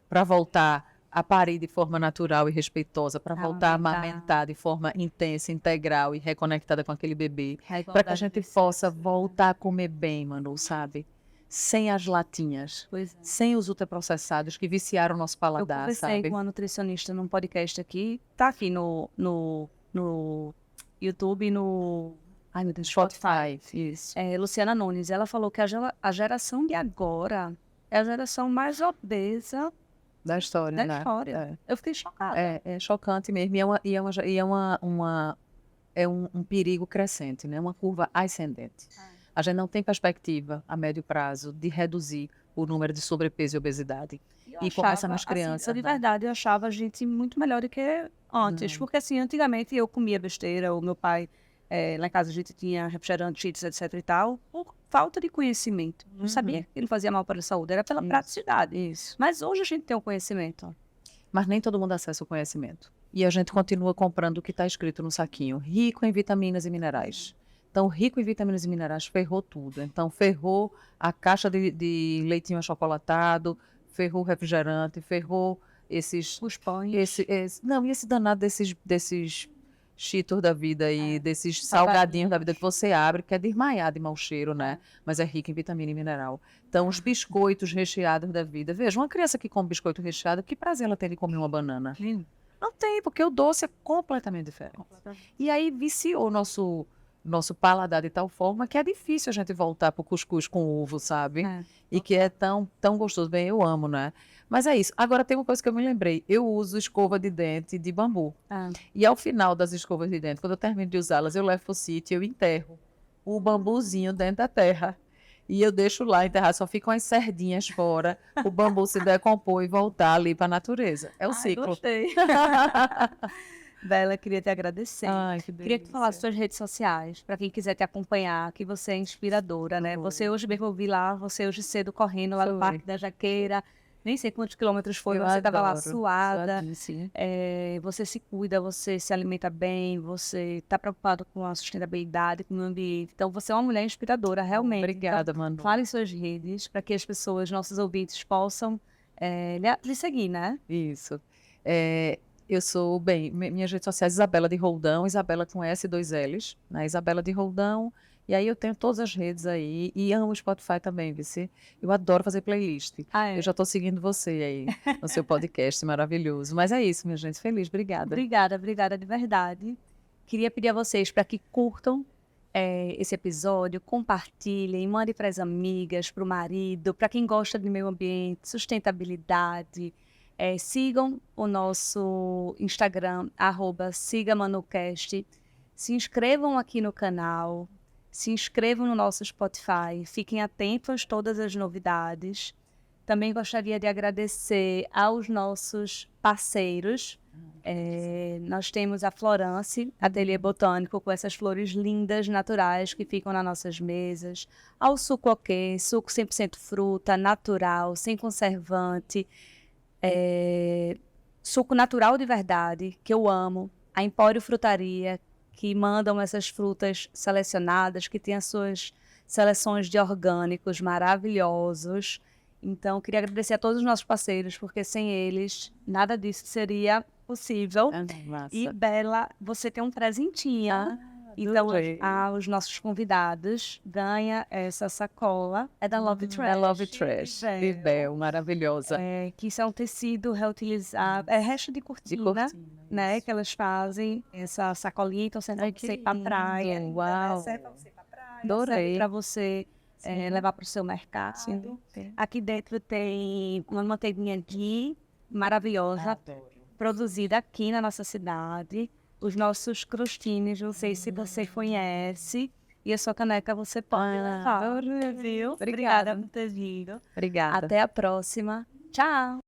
Speaker 2: para voltar a parir de forma natural e respeitosa, para voltar a amamentar de forma intensa, integral e reconectada com aquele bebê, para que a gente possa voltar a comer bem, Manu, sabe? Sem as latinhas, sem os ultraprocessados que viciaram o nosso paladar,
Speaker 1: eu conversei
Speaker 2: sabe?
Speaker 1: com uma nutricionista num podcast aqui, tá aqui no YouTube e no... Ai, meu Deus,
Speaker 2: Spotify, isso.
Speaker 1: Luciana Nunes, ela falou que a geração de agora é a geração mais obesa
Speaker 2: da história,
Speaker 1: da história. Eu fiquei chocada.
Speaker 2: É chocante mesmo. É um perigo crescente, né? Uma curva ascendente. A gente não tem perspectiva a médio prazo de reduzir o número de sobrepeso e obesidade. E começa nas crianças.
Speaker 1: Assim, de verdade, eu achava a gente muito melhor do que antes. Porque, assim, antigamente eu comia besteira, o meu pai, lá em casa a gente tinha refrigerante, cheats, etc e tal, por falta de conhecimento. Não sabia que ele fazia mal para a saúde, era pela praticidade.
Speaker 2: Isso.
Speaker 1: Mas hoje a gente tem o conhecimento.
Speaker 2: Mas nem todo mundo acessa o conhecimento. E a gente continua comprando o que está escrito no saquinho, rico em vitaminas e minerais. Então, rico em vitaminas e minerais ferrou tudo. Então, ferrou a caixa de leitinho achocolatado, ferrou o refrigerante, ferrou esses...
Speaker 1: Os pães.
Speaker 2: Não, e esse danado desses cheetos da vida aí, desses salgadinhos da vida que você abre, que é desmaiar de mau cheiro, né? Mas é rico em vitamina e mineral. Então, os biscoitos recheados da vida. Veja, uma criança que come biscoito recheado, que prazer ela tem de comer uma banana? Não tem, porque o doce é completamente diferente. E aí viciou nosso paladar de tal forma que é difícil a gente voltar pro cuscuz com ovo, sabe? E que é tão gostoso. Bem, eu amo, né? Mas é isso. Agora tem uma coisa que eu me lembrei. Eu uso escova de dente de bambu. E ao final das escovas de dente, quando eu termino de usá-las, eu levo pro sítio e eu enterro o bambuzinho dentro da terra. E eu deixo lá enterrado, só ficam as cerdinhas fora, o bambu se decompor e voltar ali para a natureza. É o ciclo.
Speaker 1: Gostei. Bela, queria te agradecer.
Speaker 2: Ai, que
Speaker 1: Queria que tu falasse suas redes sociais, para quem quiser te acompanhar, que você é inspiradora, né? Você hoje mesmo, eu vi lá, você hoje cedo correndo lá no Parque da Jaqueira, nem sei quantos quilômetros foi, você estava lá suada. Você se cuida, você se alimenta bem, você está preocupado com a sustentabilidade, com o meio ambiente. Então, você é uma mulher inspiradora, realmente.
Speaker 2: Obrigada,
Speaker 1: então,
Speaker 2: Manu.
Speaker 1: Fale em suas redes, para que as pessoas, nossos ouvintes, possam lhe seguir, né?
Speaker 2: Isso. Eu sou, minhas redes sociais, Isabela de Roldão, Isabela com S e 2 L's, né? Isabela de Roldão, e aí eu tenho todas as redes aí, e amo o Spotify também, vice. Eu adoro fazer playlist. Eu já estou seguindo você aí, no seu podcast maravilhoso. Mas é isso, minha gente, feliz, obrigada.
Speaker 1: Obrigada de verdade. Queria pedir a vocês para que curtam esse episódio, compartilhem, mandem para as amigas, para o marido, para quem gosta de meio ambiente, sustentabilidade. Sigam o nosso Instagram, @SigaManuCast. Se inscrevam aqui no canal. Se inscrevam no nosso Spotify, fiquem atentos a todas as novidades. Também gostaria de agradecer aos nossos parceiros. Nós temos a Florence, Ateliê Botânico, com essas flores lindas, naturais, que ficam nas nossas mesas. Ao Suco Ok, suco 100% fruta, natural, sem conservante. Suco natural de verdade, que eu amo. A Empório Frutaria, que mandam essas frutas selecionadas, que tem as suas seleções de orgânicos maravilhosos. Então, queria agradecer a todos os nossos parceiros, porque sem eles, nada disso seria possível. E, Bela, você tem um presentinho. Então, os nossos convidados ganham essa sacola. É da Love Trash.
Speaker 2: É Love Trash. Bebel, maravilhosa.
Speaker 1: Que isso é um tecido reutilizável. É resto de cortina, né? Que elas fazem essa sacolinha. Então, serve para você ir para a praia.
Speaker 2: Uau.
Speaker 1: Serve para você ir para a praia.
Speaker 2: Adorei.
Speaker 1: Serve para você levar para o seu mercado.
Speaker 2: Sim.
Speaker 1: Aqui dentro tem uma manteiguinha ghee maravilhosa.
Speaker 2: Adoro.
Speaker 1: Produzida aqui na nossa cidade. Os nossos crostines, não sei se você conhece. E a sua caneca você pode levar.
Speaker 2: Adoro,
Speaker 1: Viu?
Speaker 2: Obrigada
Speaker 1: por ter vindo.
Speaker 2: Obrigada.
Speaker 1: Até a próxima. Tchau!